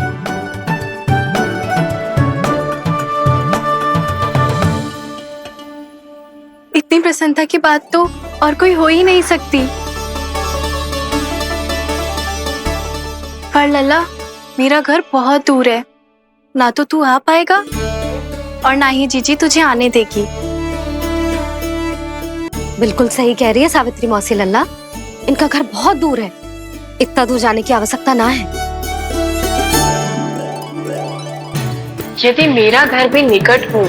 इतनी प्रसन्नता की बात तो और कोई हो ही नहीं सकती। पर लल्ला, मेरा घर बहुत दूर है, ना तो तू आ पाएगा और ना ही जीजी तुझे आने देगी। बिल्कुल सही कह रही है सावित्री मौसी लल्ला, इनका घर बहुत दूर है, इतना दूर जाने की आवश्यकता ना है। यदि मेरा घर भी निकट हो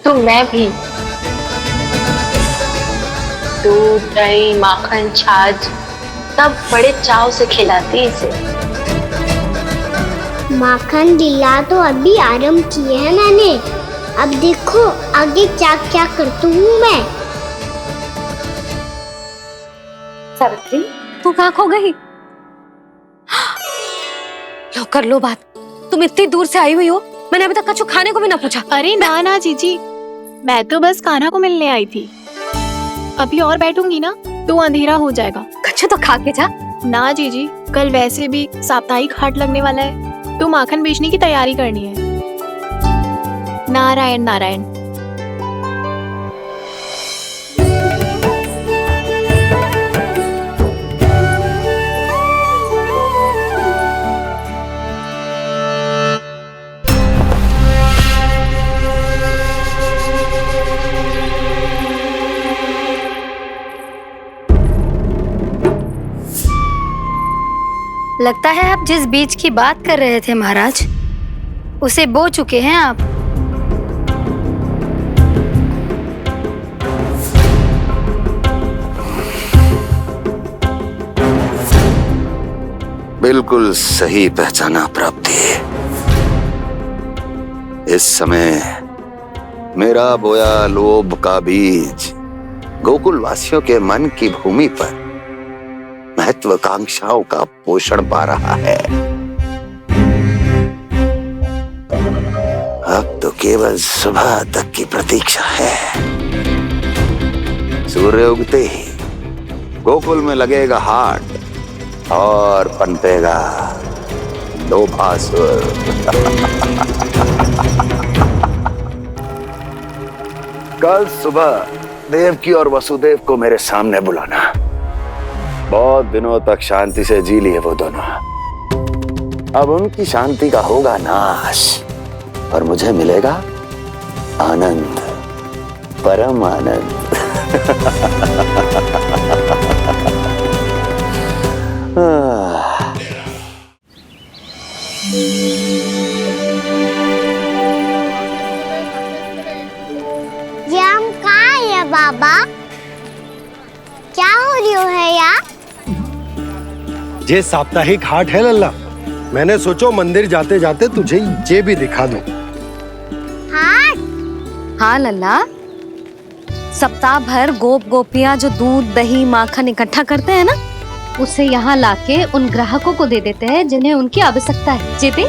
तो मैं भी दूध, दही, माखन, छाछ सब बड़े चाव से खिलाती इसे। माखन लीला तो अभी आरंभ किए हैं मैंने। अब देखो आगे क्या क्या करती हूँ मैं। सावित्री, तू कहाँ खो गई? लो कर लो बात, तुम इतनी दूर से आई हुई हो, मैंने अभी तक कुछ खाने को भी ना पूछा। अरे ना ना जीजी, मैं तो बस कान्हा को मिलने आई थी। अभी और बैठूंगी ना तो अंधेरा हो जाएगा। कच्छु तो खा के जा। ना जीजी, कल वैसे भी साप्ताहिक हाट लगने वाला है, तो माखन बेचने की तैयारी करनी है। नारायण नारायण। लगता है आप जिस बीज की बात कर रहे थे महाराज, उसे बो चुके हैं आप। बिल्कुल सही पहचाना प्राप्ति। इस समय मेरा बोया लोभ का बीज गोकुल वासियों के मन की भूमि पर महत्वाकांक्षाओं का पोषण पा रहा है। अब तो केवल सुबह तक की प्रतीक्षा है। सूर्य उगते ही गोकुल में लगेगा हाट और पनपेगा लोभासुर। कल सुबह देवकी और वसुदेव को मेरे सामने बुलाना। बहुत दिनों तक शांति से जी लिए वो दोनों, अब उनकी शांति का होगा नाश और मुझे मिलेगा आनंद, परम आनंद। ये हम कहाँ है बाबा? क्या हो ये साप्ताहिक हाट है लल्ला। मैंने सोचो मंदिर जाते जाते तुझे ये भी दिखा दूं। हाँ लल्ला, सप्ताह भर गोप गोपियां जो दूध दही माखन इकट्ठा करते हैं ना, उसे यहाँ लाके उन ग्राहकों को दे देते हैं जिन्हें उनकी आवश्यकता है। जेपी,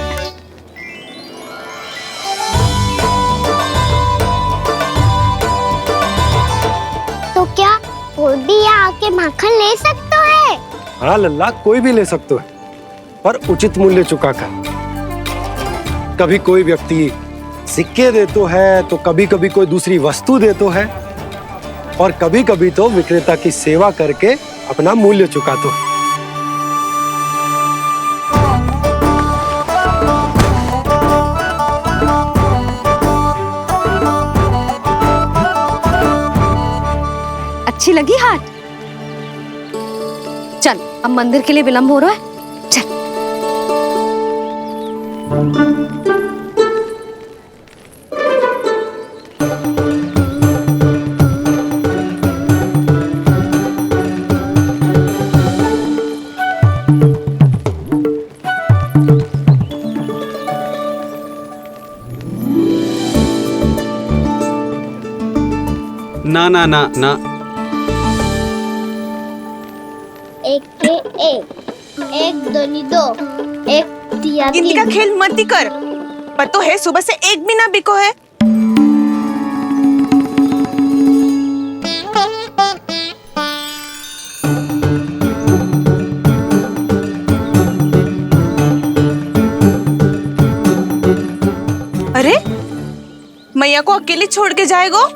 तो क्या कोई भी यहाँ आके माखन ले सकता है? हाँ लल्ला, कोई भी ले सकते है, पर उचित मूल्य चुकाकर। कभी कोई व्यक्ति सिक्के देतो है, तो कभी कभी कोई दूसरी वस्तु देतो है, और कभी कभी तो विक्रेता की सेवा करके अपना मूल्य चुकातो है। अच्छी लगी हाट? चल, अब मंदिर के लिए विलंब हो रहा है, चल। ना ना ना ना, एक के एक दोनी दो, एक दिया गिनती का खेल मत ही कर। पर तो है सुबह से एक भी ना बिको है। अरे मैया को अकेले छोड़ के जाएगो?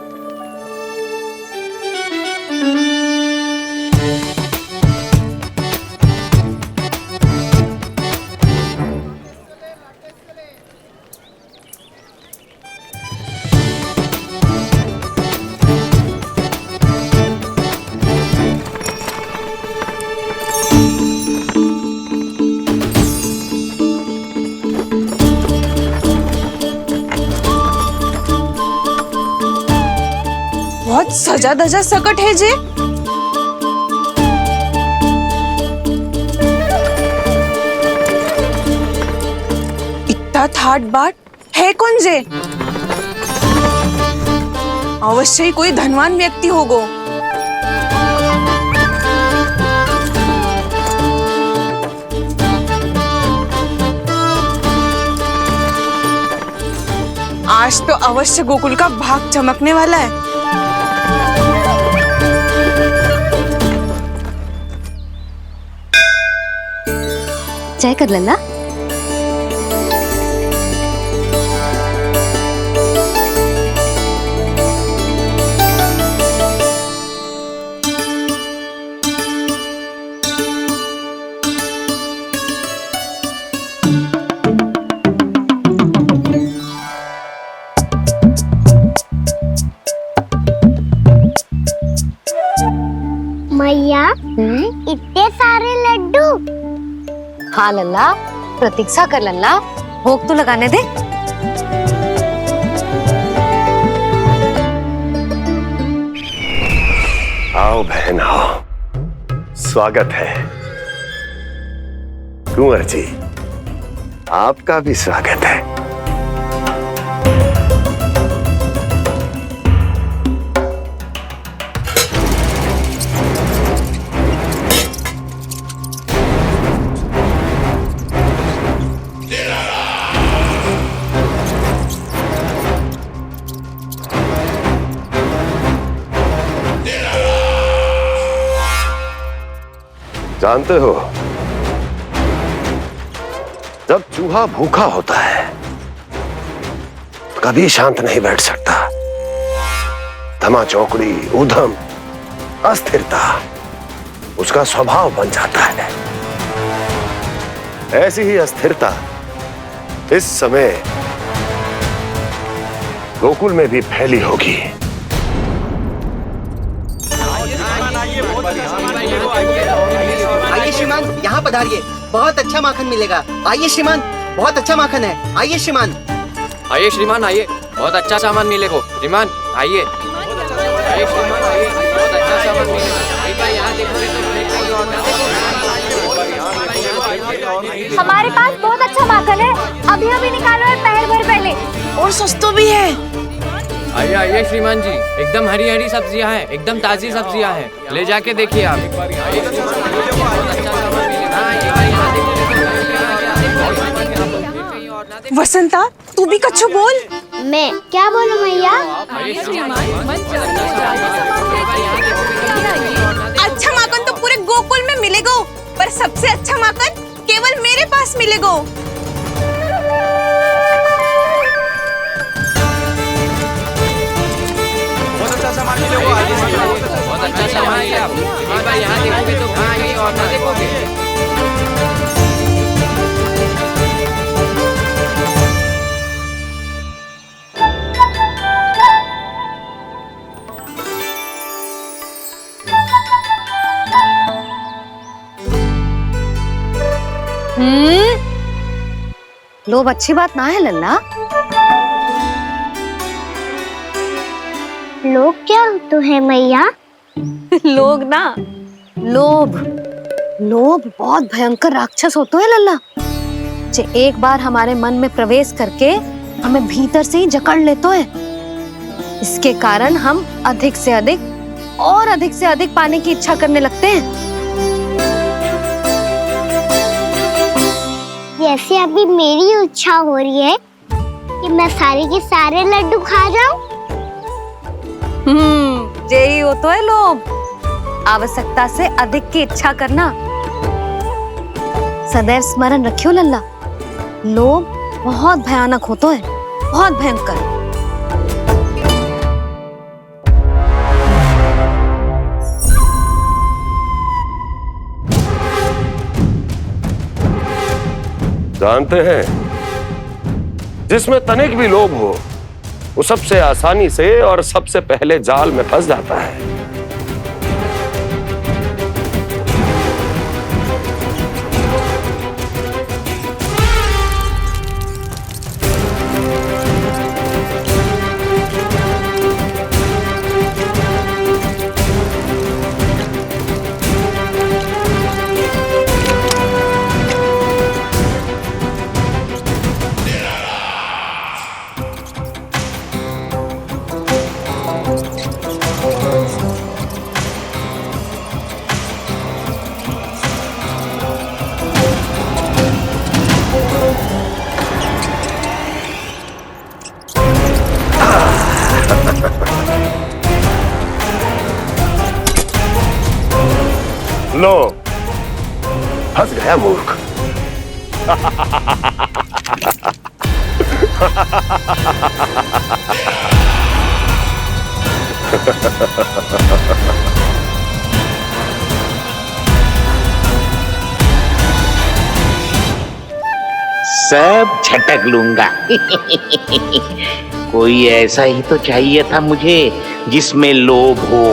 बहुत सजा धजा सकट है जे। इतना थाट बाट है कौन जे? अवश्य ही कोई धनवान व्यक्ति होगो। आज तो अवश्य गोकुल का भाग चमकने वाला है। चाय कर लल्ला। मैया, इतने सारे लड्डू। हाँ लल्ला, प्रतीक्षा कर लल्ला, भोग तो लगाने दे। आओ बहन आओ, स्वागत है। कुंवर जी, आपका भी स्वागत है। जानते हो, जब चूहा भूखा होता है कभी शांत नहीं बैठ सकता। धमा चौकड़ी, उधम, अस्थिरता उसका स्वभाव बन जाता है। ऐसी ही अस्थिरता इस समय गोकुल में भी फैली होगी। आइए श्रीमान, यहाँ पधारिए, बहुत अच्छा माखन मिलेगा। आइए श्रीमान, बहुत अच्छा माखन है। आइए श्रीमान। आइए श्रीमान, आइए, बहुत अच्छा सामान मिलेगा। श्रीमान आइए, आइए श्रीमान, आइए, बहुत अच्छा सामान मिलेगा। एक बार यहाँ देखो तो हमारे पास बहुत अच्छा माखन है, अभी अभी निकालो है पहर भर पहले। और सस्ता भी है। आइए आइए श्रीमान जी, एकदम हरी हरी सब्जियां हैं, एकदम ताजी सब्जियां हैं, ले जाके देखिए आप। वसंता, तू भी कच्छु बोल। मैं क्या बोलूं मैया? अच्छा माखन तो पूरे गोकुल में मिलेगा, पर सबसे अच्छा माखन केवल मेरे पास मिलेगा। बहुत अच्छा सामान मिलेगा आप। यहाँ देखोगे तो कहाँ आगे और ना देखोगे। लोभ अच्छी बात ना है लल्ला। लोग क्या तो है मैया? लोग ना, लोभ। लोभ बहुत भयंकर राक्षस होता है लल्ला, जो एक बार हमारे मन में प्रवेश करके हमें भीतर से ही जकड़ लेता है। इसके कारण हम अधिक से अधिक पाने की इच्छा करने लगते हैं। जैसे अभी मेरी इच्छा हो रही है कि मैं सारे के सारे लड्डू खा जाऊं। यही होता है लोभ, आवश्यकता से अधिक की इच्छा करना। सदैव स्मरण रखियो लल्ला, लोभ बहुत भयानक होता है, बहुत भयंकर। जानते हैं, जिसमें तनिक भी लोभ हो वो सबसे आसानी से और सबसे पहले जाल में फंस जाता है। लो, फंस गया मूर्ख। सब झटक लूंगा। कोई ऐसा ही तो चाहिए था मुझे जिसमें लोभ हो।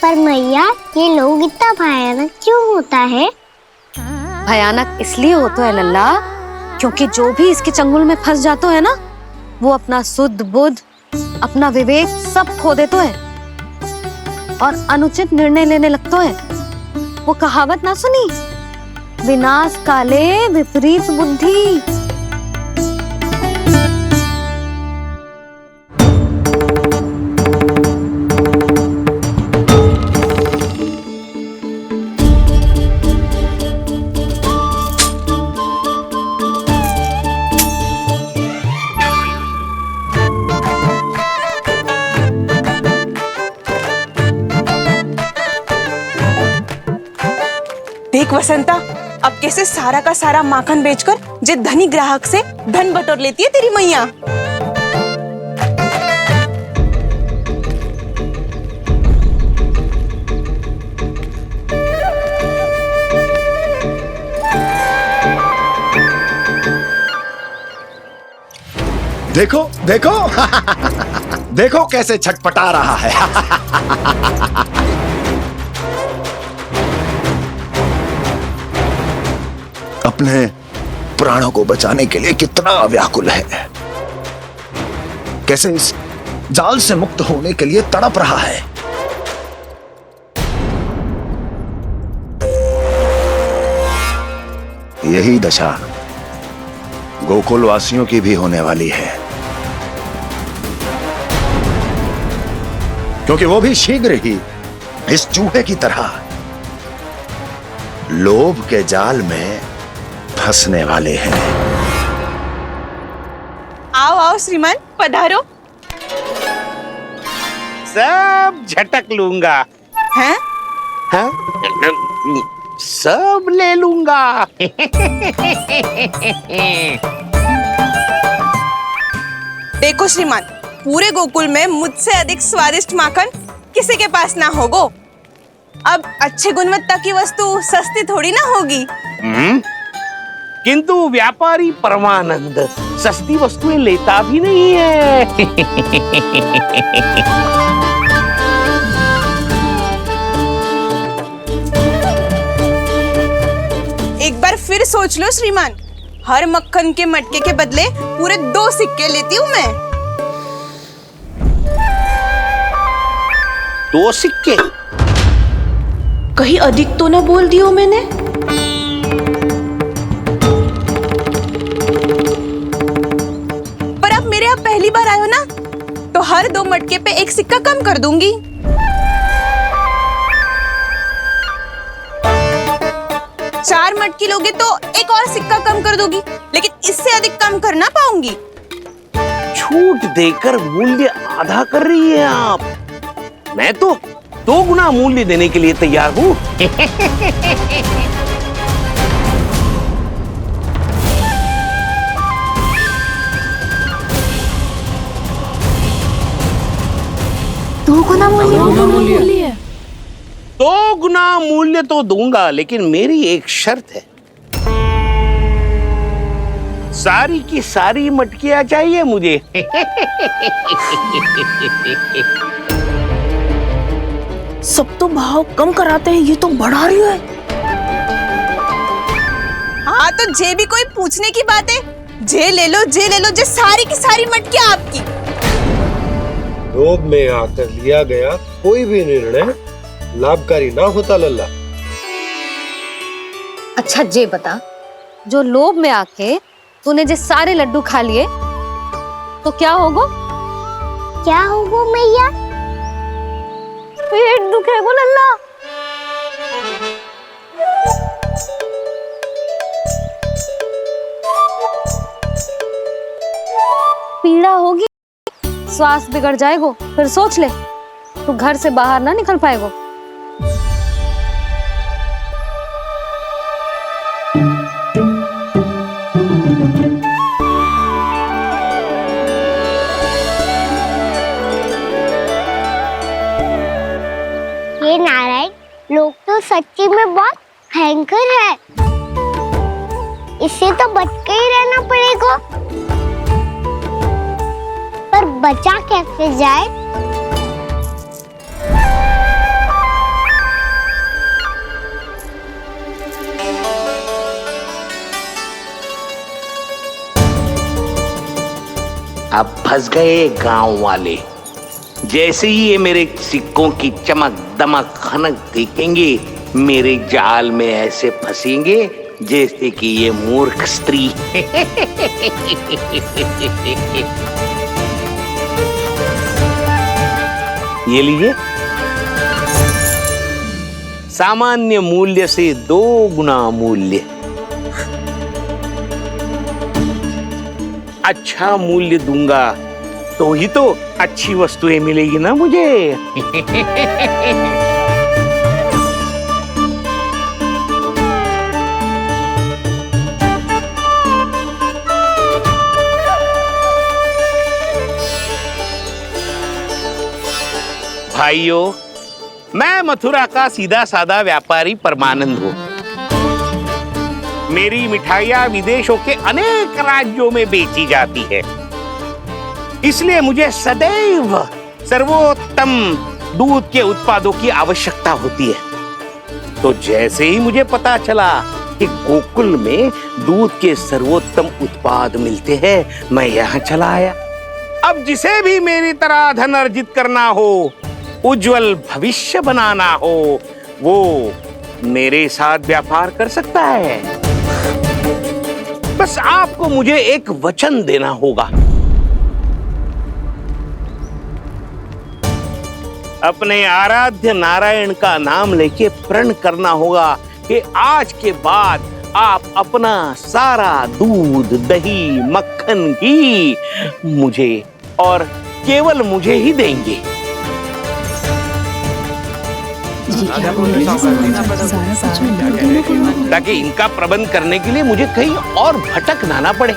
पर मैया, ये लोग इतना भयानक क्यों होता है? भयानक इसलिए होता है लल्ला, क्योंकि जो भी इसके चंगुल में फंस जाता है ना, वो अपना शुद्ध बुद्ध, अपना विवेक सब खो देता है और अनुचित निर्णय लेने लगता है। वो कहावत ना सुनी, विनाश काले विपरीत बुद्धि। देख वसंता, अब कैसे सारा का सारा माखन बेचकर जे धनी ग्राहक से धन बटोर लेती है तेरी मैया। देखो देखो देखो कैसे छटपटा रहा है। अपने प्राणों को बचाने के लिए कितना व्याकुल है, कैसे इस जाल से मुक्त होने के लिए तड़प रहा है। यही दशा गोकुल वासियों की भी होने वाली है, क्योंकि वो भी शीघ्र ही इस चूहे की तरह लोभ के जाल में फंसने वाले हैं। आओ आओ श्रीमान, पधारो। सब झटक लूंगा। हैं? हाँ? सब ले लूंगा। देखो श्रीमान, पूरे गोकुल में मुझसे अधिक स्वादिष्ट माखन किसी के पास ना होगो। अब अच्छे गुणवत्ता की वस्तु सस्ती थोड़ी ना होगी। किंतु व्यापारी परमानंद सस्ती वस्तुएं लेता भी नहीं है। एक बार फिर सोच लो श्रीमान, हर मक्खन के मटके के बदले पूरे 2 सिक्के लेती हूँ मैं। 2 सिक्के? कहीं अधिक तो ना बोल दियो मैंने? पर आप मेरे यहाँ पहली बार आए हो ना, तो हर 2 मटके पे 1 सिक्का कम कर दूंगी। चार मटकी लोगे तो 1 और सिक्का कम कर दोगी, लेकिन इससे अधिक कम कर ना पाऊंगी। छूट देकर मूल्य आधा कर रही है आप। मैं तो 2 गुना मूल्य देने के लिए तैयार हूँ। दो गुना मूल्य? 2 गुना मूल्य तो दूंगा, लेकिन मेरी एक शर्त है। सारी की सारी मटकियां चाहिए मुझे। सब तो भाव कम कराते हैं, ये तो बढ़ा रही है। हाँ तो जे भी कोई पूछने की बात है, जे ले लो, जे ले लो, जे सारी की सारी मटकियां आपकी। लोभ में आकर लिया गया कोई भी निर्णय लाभकारी ना होता लल्ला। अच्छा जे बता, जो लोभ में आके तूने जो सारे लड्डू खा लिए तो क्या होगा? क्या होगा मैया? पेट दुखेगा लल्ला। पीड़ा होगी, स्वास्थ्य बिगड़ जाएगा, फिर सोच ले तू घर से बाहर ना निकल पाएगा। ये नारायण, लोग तो सच्ची में बहुत भयंकर है। इससे तो बच के ही रहना पड़ेगा। पर बचा कैसे जाए? अब फंस गए गांव वाले। जैसे ही ये मेरे सिक्कों की चमक दमक खनक देखेंगे, मेरे जाल में ऐसे फंसेंगे जैसे कि ये मूर्ख स्त्री। ये लीजिए, सामान्य मूल्य से 2 गुना मूल्य। अच्छा मूल्य दूंगा तो ही तो अच्छी वस्तुएं मिलेगी ना मुझे। भाइयों, मैं मथुरा का सीधा साधा व्यापारी परमानंद हूँ। मेरी मिठाइयाँ विदेशों के अनेक राज्यों में बेची जाती है। इसलिए मुझे सदैव सर्वोत्तम दूध के उत्पादों की आवश्यकता होती है। तो जैसे ही मुझे पता चला कि गोकुल में दूध के सर्वोत्तम उत्पाद मिलते हैं, मैं यहाँ चला आया। अब जिसे भी मेरी तरह धन अर्जित करना हो, उज्जवल भविष्य बनाना हो, वो मेरे साथ व्यापार कर सकता है। बस आपको मुझे एक वचन देना होगा। अपने आराध्य नारायण का नाम लेके प्रण करना होगा कि आज के बाद आप अपना सारा दूध, दही, मक्खन, घी मुझे और केवल मुझे ही देंगे। ताकि इनका प्रबंध करने के लिए मुझे कहीं और भटकना ना पड़े।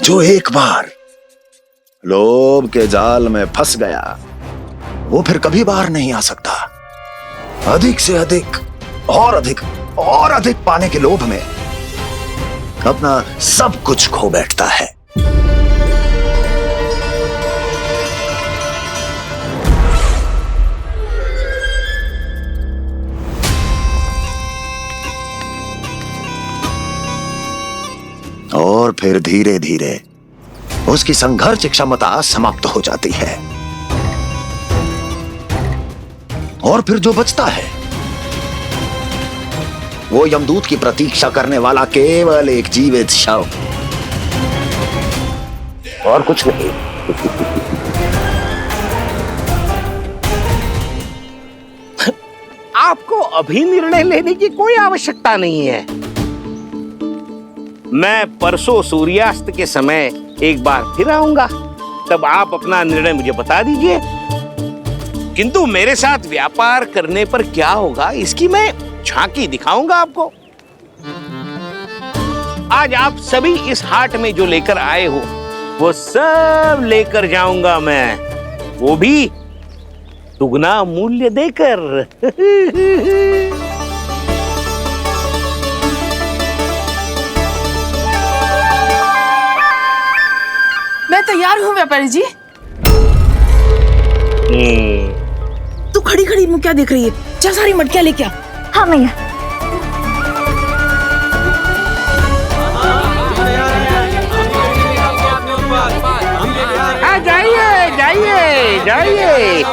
जो एक बार लोभ के जाल में फंस गया, वो फिर कभी बाहर नहीं आ सकता। अधिक से अधिक और अधिक और अधिक पाने के लोभ में अपना सब कुछ खो बैठता है। और फिर धीरे धीरे उसकी संघर्ष क्षमता समाप्त हो जाती है। और फिर जो बचता है वो यमदूत की प्रतीक्षा करने वाला केवल एक जीवित शव, और कुछ नहीं। आपको अभी निर्णय लेने की कोई आवश्यकता नहीं है। मैं परसों सूर्यास्त के समय एक बार फिर आऊंगा, तब आप अपना निर्णय मुझे बता दीजिए। किंतु मेरे साथ व्यापार करने पर क्या होगा, इसकी मैं झांकी दिखाऊंगा आपको। आज आप सभी इस हाट में जो लेकर आए हो, वो सब लेकर जाऊंगा मैं, वो भी दुगना मूल्य देकर। मैं तैयार हूँ व्यापारी जी। तू खड़ी खड़ी मुँह क्या देख रही है? चल सारी मटकियाँ लेके आ। हाँ भैया। जाइए जाइए जाइए।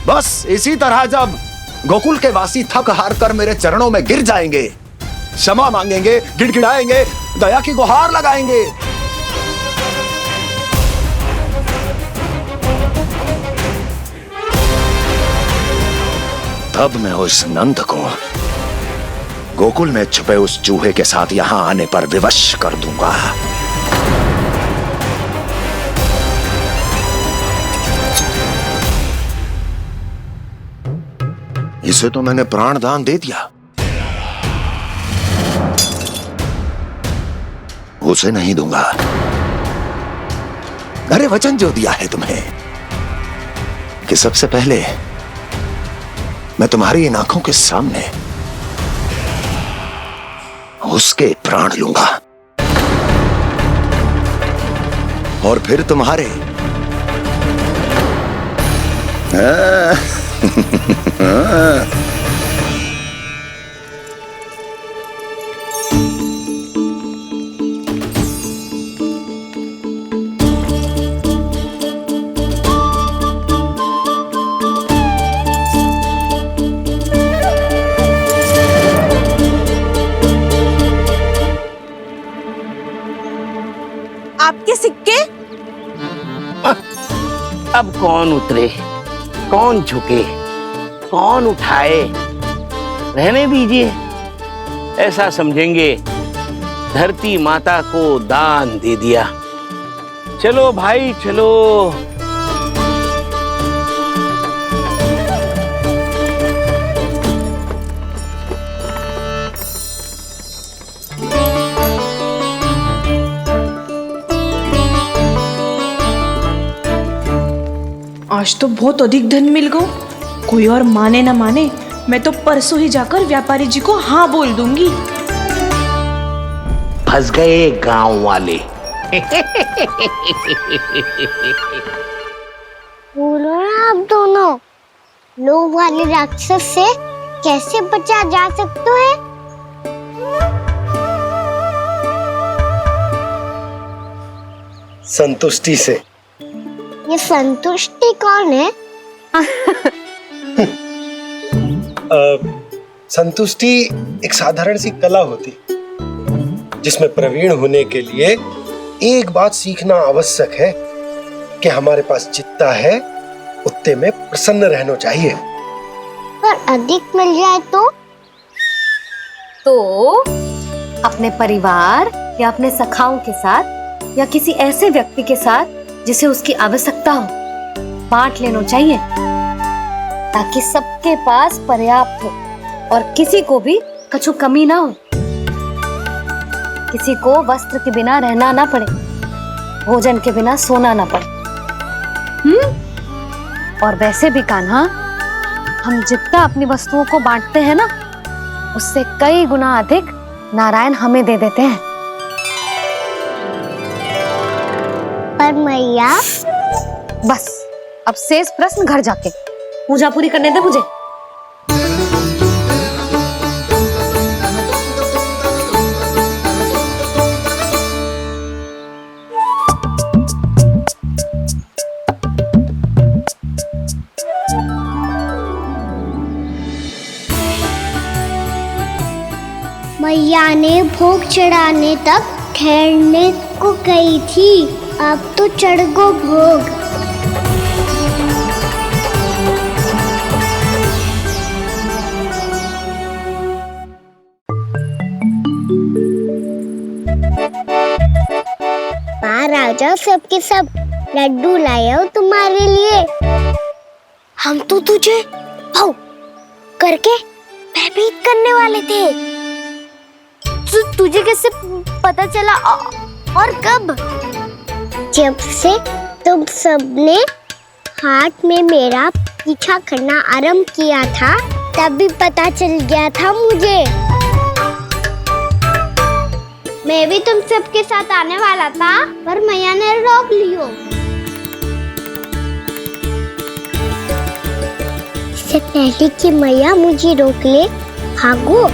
बस इसी तरह जब गोकुल के वासी थक हार कर मेरे चरणों में गिर जाएंगे, क्षमा मांगेंगे, गिड़गिड़ाएंगे, दया की गुहार लगाएंगे, तब मैं उस नंद को गोकुल में छुपे उस चूहे के साथ यहां आने पर विवश कर दूंगा। इसे तो मैंने प्राण दान दे दिया, उसे नहीं दूंगा। अरे वचन जो दिया है तुम्हें कि सबसे पहले मैं तुम्हारी इन आंखों के सामने उसके प्राण लूंगा और फिर तुम्हारे। आपके सिक्के? अब कौन उतरे, कौन झुके, कौन उठाए, रहने दीजिए। ऐसा समझेंगे धरती माता को दान दे दिया। चलो भाई चलो। आज तो बहुत अधिक धन मिल गो। कोई और माने ना माने, मैं तो परसों ही जाकर व्यापारी जी को हाँ बोल दूंगी। फंस गए गांव वाले। बोलो ना आप दोनों, लोभ वाले राक्षस से कैसे बचा जा सकता है? संतुष्टि से। ये संतुष्टि कौन है? संतुष्टि एक साधारण सी कला होती जिसमें प्रवीण होने के लिए एक बात सीखना आवश्यक है कि हमारे पास जितना है उतने में प्रसन्न रहना चाहिए। पर अधिक मिल जाए तो अपने परिवार या अपने सखाओं के साथ या किसी ऐसे व्यक्ति के साथ जिसे उसकी आवश्यकता हो बांट लेना चाहिए, ताकि सबके पास पर्याप्त हो और किसी को भी कछु कमी ना हो, किसी को वस्त्र के बिना रहना ना पड़े, भोजन के बिना सोना ना पड़े। और वैसे भी कान्हा, हम जितना अपनी वस्तुओं को बांटते हैं ना, उससे कई गुना अधिक नारायण हमें दे देते हैं। पर मैया, बस अब शेष प्रश्न घर जाके पूजा पूरी करने दे मुझे। मैया ने भोग चढ़ाने तक ठहरने को कही थी, अब तो चढ़ गो भोग। राजा सबके सब लड्डू लाए हो तुम्हारे लिए। हम तो तुझे भाव करके भयभीत करने वाले थे। तुझे कैसे पता चला और कब? जब से तुम सबने हाथ में मेरा पीछा करना आरंभ किया था, तभी पता चल गया था मुझे। मैं भी तुम सबके साथ आने वाला था, पर मैया ने रोक लियो। इससे पहले कि मैया मुझे रोक ले, भागो।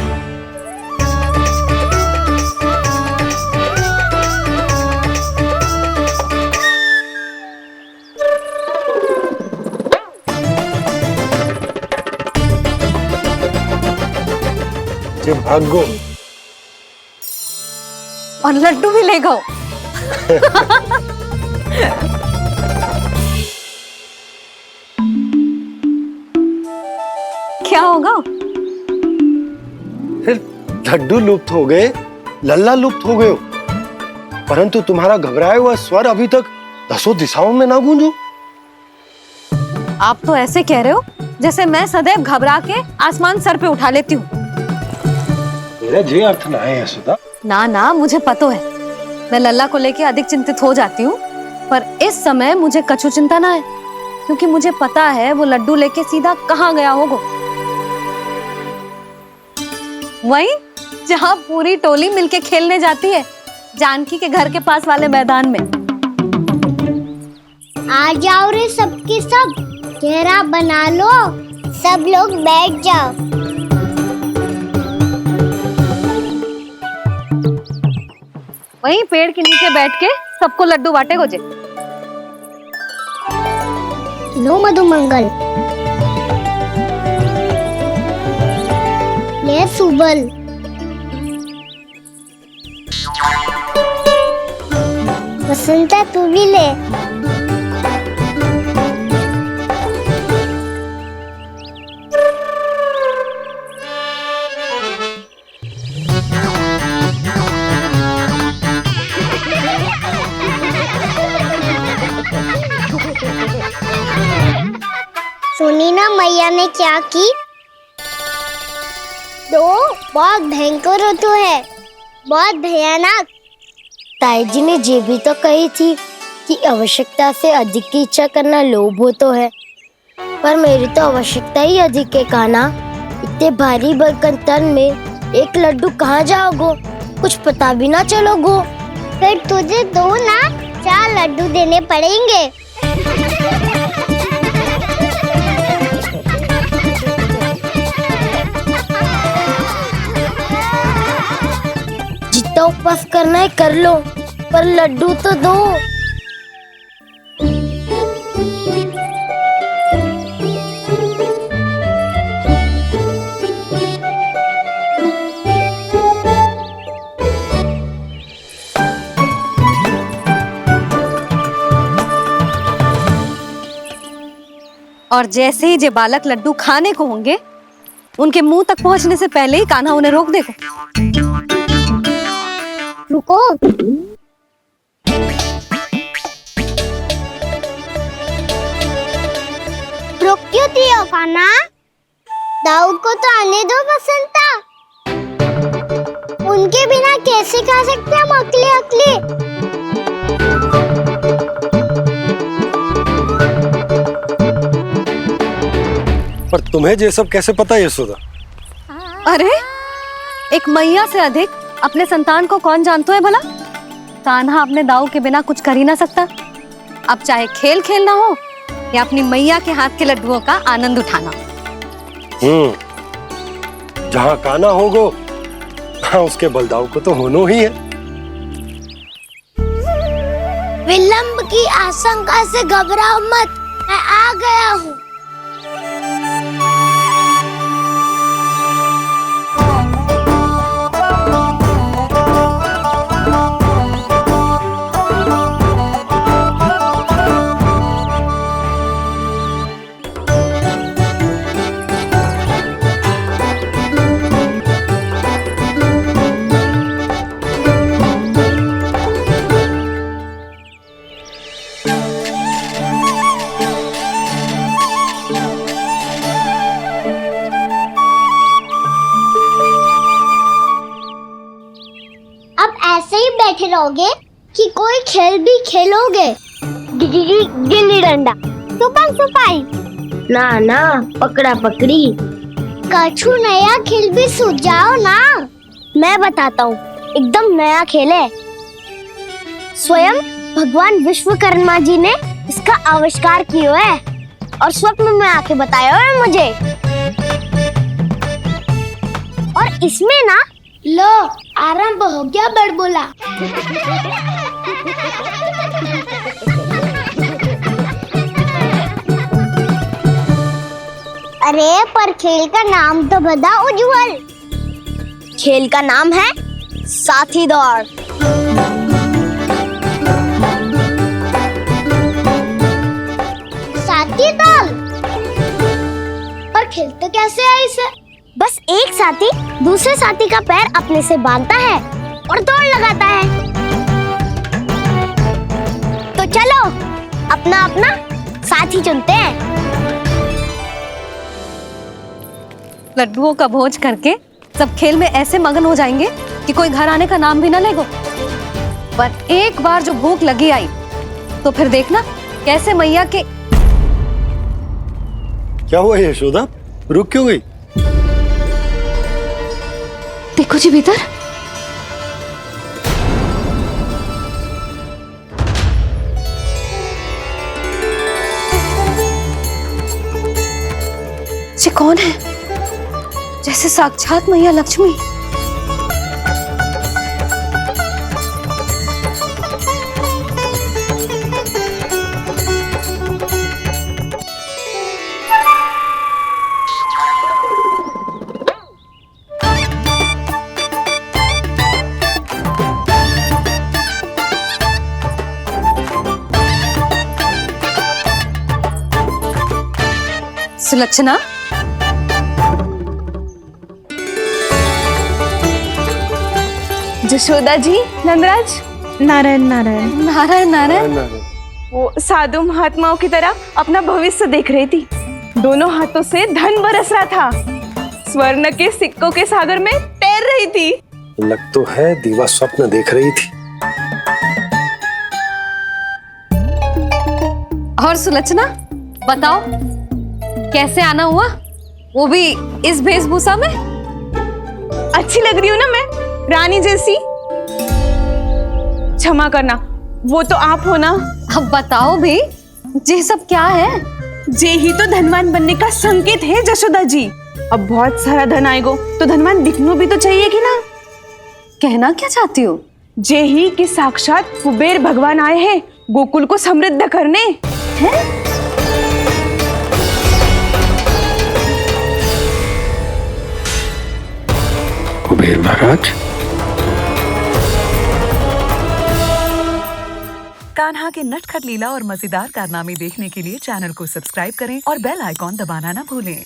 जो भागो और लड्डू भी ले गो। क्या होगा? फिर लड्डू लुप्त हो गए, लल्ला लुप्त हो गए हो, परंतु तुम्हारा घबराया हुआ स्वर अभी तक 10 दिशाओं में ना गूंजो। आप तो ऐसे कह रहे हो जैसे मैं सदैव घबरा के आसमान सर पे उठा लेती हूँ। मेरा जे अर्थ ना है सुधा। ना ना, मुझे पता है, मैं लल्ला को लेके अधिक चिंतित हो जाती हूँ, पर इस समय मुझे कछु चिंता ना है, क्योंकि मुझे पता है वो लड्डू लेके सीधा कहाँ गया होगा। वहीं जहाँ पूरी टोली मिलके खेलने जाती है, जानकी के घर के पास वाले मैदान में। आ जाओ रे सबके सब, घेरा बना लो, सब लोग बैठ जाओ। वहीं पेड़ के नीचे बैठ के सबको लड्डू बांटे गोजे। लो मधुमंगल, ले सुबल, वसंता तू भी ले। सुनी ना मैया ने क्या की? तो बहुत भयंकर ऋतु है, बहुत भयानक। ताई जी ने ये भी तो कही थी कि आवश्यकता से अधिक की इच्छा करना लोभ हो तो है, पर मेरी तो आवश्यकता ही अधिक है कान्हा। इतने भारी भरकम तन में एक लड्डू कहाँ जाओगो, कुछ पता भी ना चलोगो। फिर तुझे 2 ना 4 लड्डू देने पड़ेंगे। जितना उपवास करना है कर लो, पर लड्डू तो दो। और जैसे ही जे बालक लड्डू खाने को होंगे, उनके मुंह तक पहुंचने से पहले ही कान्हा उन्हें रोक देगा। रुको। रुक क्यों दियो कान्हा? दाऊ को तो आने दो बसंता। उनके बिना कैसे खा सकते हम अकेले अकेले? पर तुम्हें ये सब कैसे पता यशोदा? अरे एक मैया से अधिक अपने संतान को कौन जानता है भला? कान्हा अपने दाऊ के बिना कुछ कर ही ना सकता। अब चाहे खेल खेलना हो या अपनी मैया के हाथ के लड्डुओं का आनंद उठाना। जहाँ कान्हा होगो वहाँ उसके बलदाऊ को तो होना ही है। विलंब की आशंका से घबराओ मत, मैं आ गया हूँ। बैठे रहोगे कि कोई खेल भी खेलोगे? गिल्ली डंडा, छुपन छुपाई, ना ना पकड़ा पकड़ी, कछु नया खेल भी सूझ जाओ ना। मैं बताता हूँ, एकदम नया खेल है। स्वयं भगवान विश्वकर्मा जी ने इसका आविष्कार किया है और स्वप्न में आके बताया है मुझे। और इसमें ना लो आरंभ हो गया बड़बोला। अरे पर खेल का नाम तो बता उज्जवल। खेल का नाम है साथी दौड़। साथी दौड़? पर खेलते कैसे है इसे? बस एक साथी दूसरे साथी का पैर अपने से बांधता है और दौड़ लगाता है। तो चलो अपना अपना साथी चुनते हैं। लड्डुओं का भोज करके सब खेल में ऐसे मगन हो जाएंगे कि कोई घर आने का नाम भी ना लेगो। पर एक बार जो भूख लगी आई तो फिर देखना कैसे मैया के। क्या हुआ यशोदा, रुक क्यों गई? देखो जी भीतर। ये कौन है? जैसे साक्षात मैया लक्ष्मी। सुलक्षणा, जशोदा जी, नंदराज, नारायण नारायण नारायण नारायण। वो साधु महात्माओं की तरह अपना भविष्य देख रही थी। दोनों हाथों से धन बरस रहा था, स्वर्ण के सिक्कों के सागर में तैर रही थी। लग तो है दीवा स्वप्न देख रही थी। और सुलक्षणा बताओ, कैसे आना हुआ, वो भी इस वेशभूषा में? अच्छी लग रही हूँ ना मैं, रानी जैसी? क्षमा करना, वो तो आप हो ना। अब बताओ भी, ये सब क्या है? जे ही तो धनवान बनने का संकेत है जशोदा जी। अब बहुत सारा धन आएगा तो धनवान दिखना भी तो चाहिए कि ना। कहना क्या चाहती हो? जे ही कि साक्षात कुबेर भगवान आए हैं गोकुल को समृद्ध करने। हैं? कुबेर महाराज। कान्हा के नटखट लीला और मजेदार कारनामे देखने के लिए चैनल को सब्सक्राइब करें और बेल आइकॉन दबाना ना भूलें।